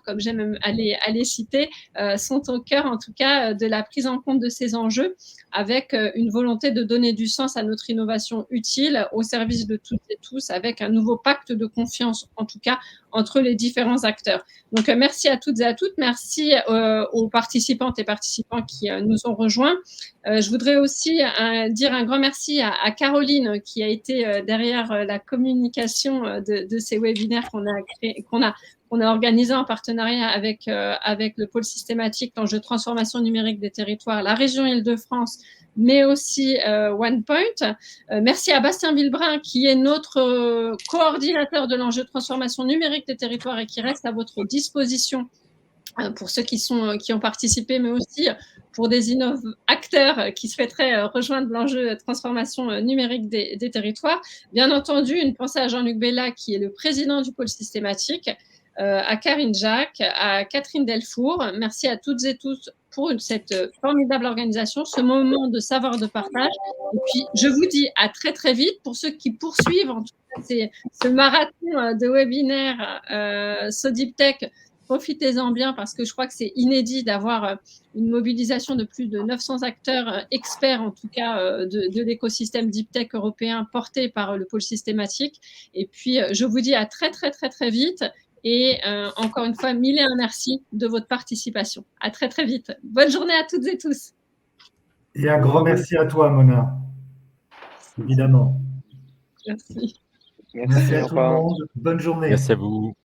S2: comme j'aime à les citer, sont au cœur, en tout cas, de la prise en compte de ces enjeux, avec une volonté de donner du sens à notre innovation utile au service de toutes et tous, avec un nouveau pacte de confiance, en tout cas, entre les différents acteurs. Donc, merci à toutes et à toutes. Merci aux participantes et participants qui nous ont rejoints. Je voudrais aussi dire un grand merci à Caroline qui a été derrière la communication de ces webinaires qu'on a organisé en partenariat avec le pôle systématique l'enjeu de transformation numérique des territoires, la région Île-de-France, mais aussi OnePoint. Merci à Bastien Villebrun qui est notre coordinateur de l'enjeu de transformation numérique des territoires et qui reste à votre disposition pour ceux qui ont participé, mais aussi pour des acteurs qui souhaiteraient rejoindre l'enjeu de transformation numérique des territoires. Bien entendu, une pensée à Jean-Luc Bella, qui est le président du pôle systématique, à Karine Jacques, à Catherine Delfour. Merci à toutes et tous pour cette formidable organisation, ce moment de savoir, de partage. Et puis, je vous dis à très, très vite pour ceux qui poursuivent, en tout cas, ce marathon de webinaires SODIPTech. Profitez-en bien parce que je crois que c'est inédit d'avoir une mobilisation de plus de 900 acteurs experts, en tout cas, de l'écosystème Deep Tech européen porté par le pôle systématique. Et puis, je vous dis à très, très, très, très vite. Et encore une fois, mille et un merci de votre participation. À très très vite. Bonne journée à toutes et tous.
S1: Et un grand merci à toi, Mona, évidemment.
S2: Merci.
S1: Merci à
S3: au
S1: tout le
S3: revoir.
S1: monde. Bonne journée.
S4: Merci à vous.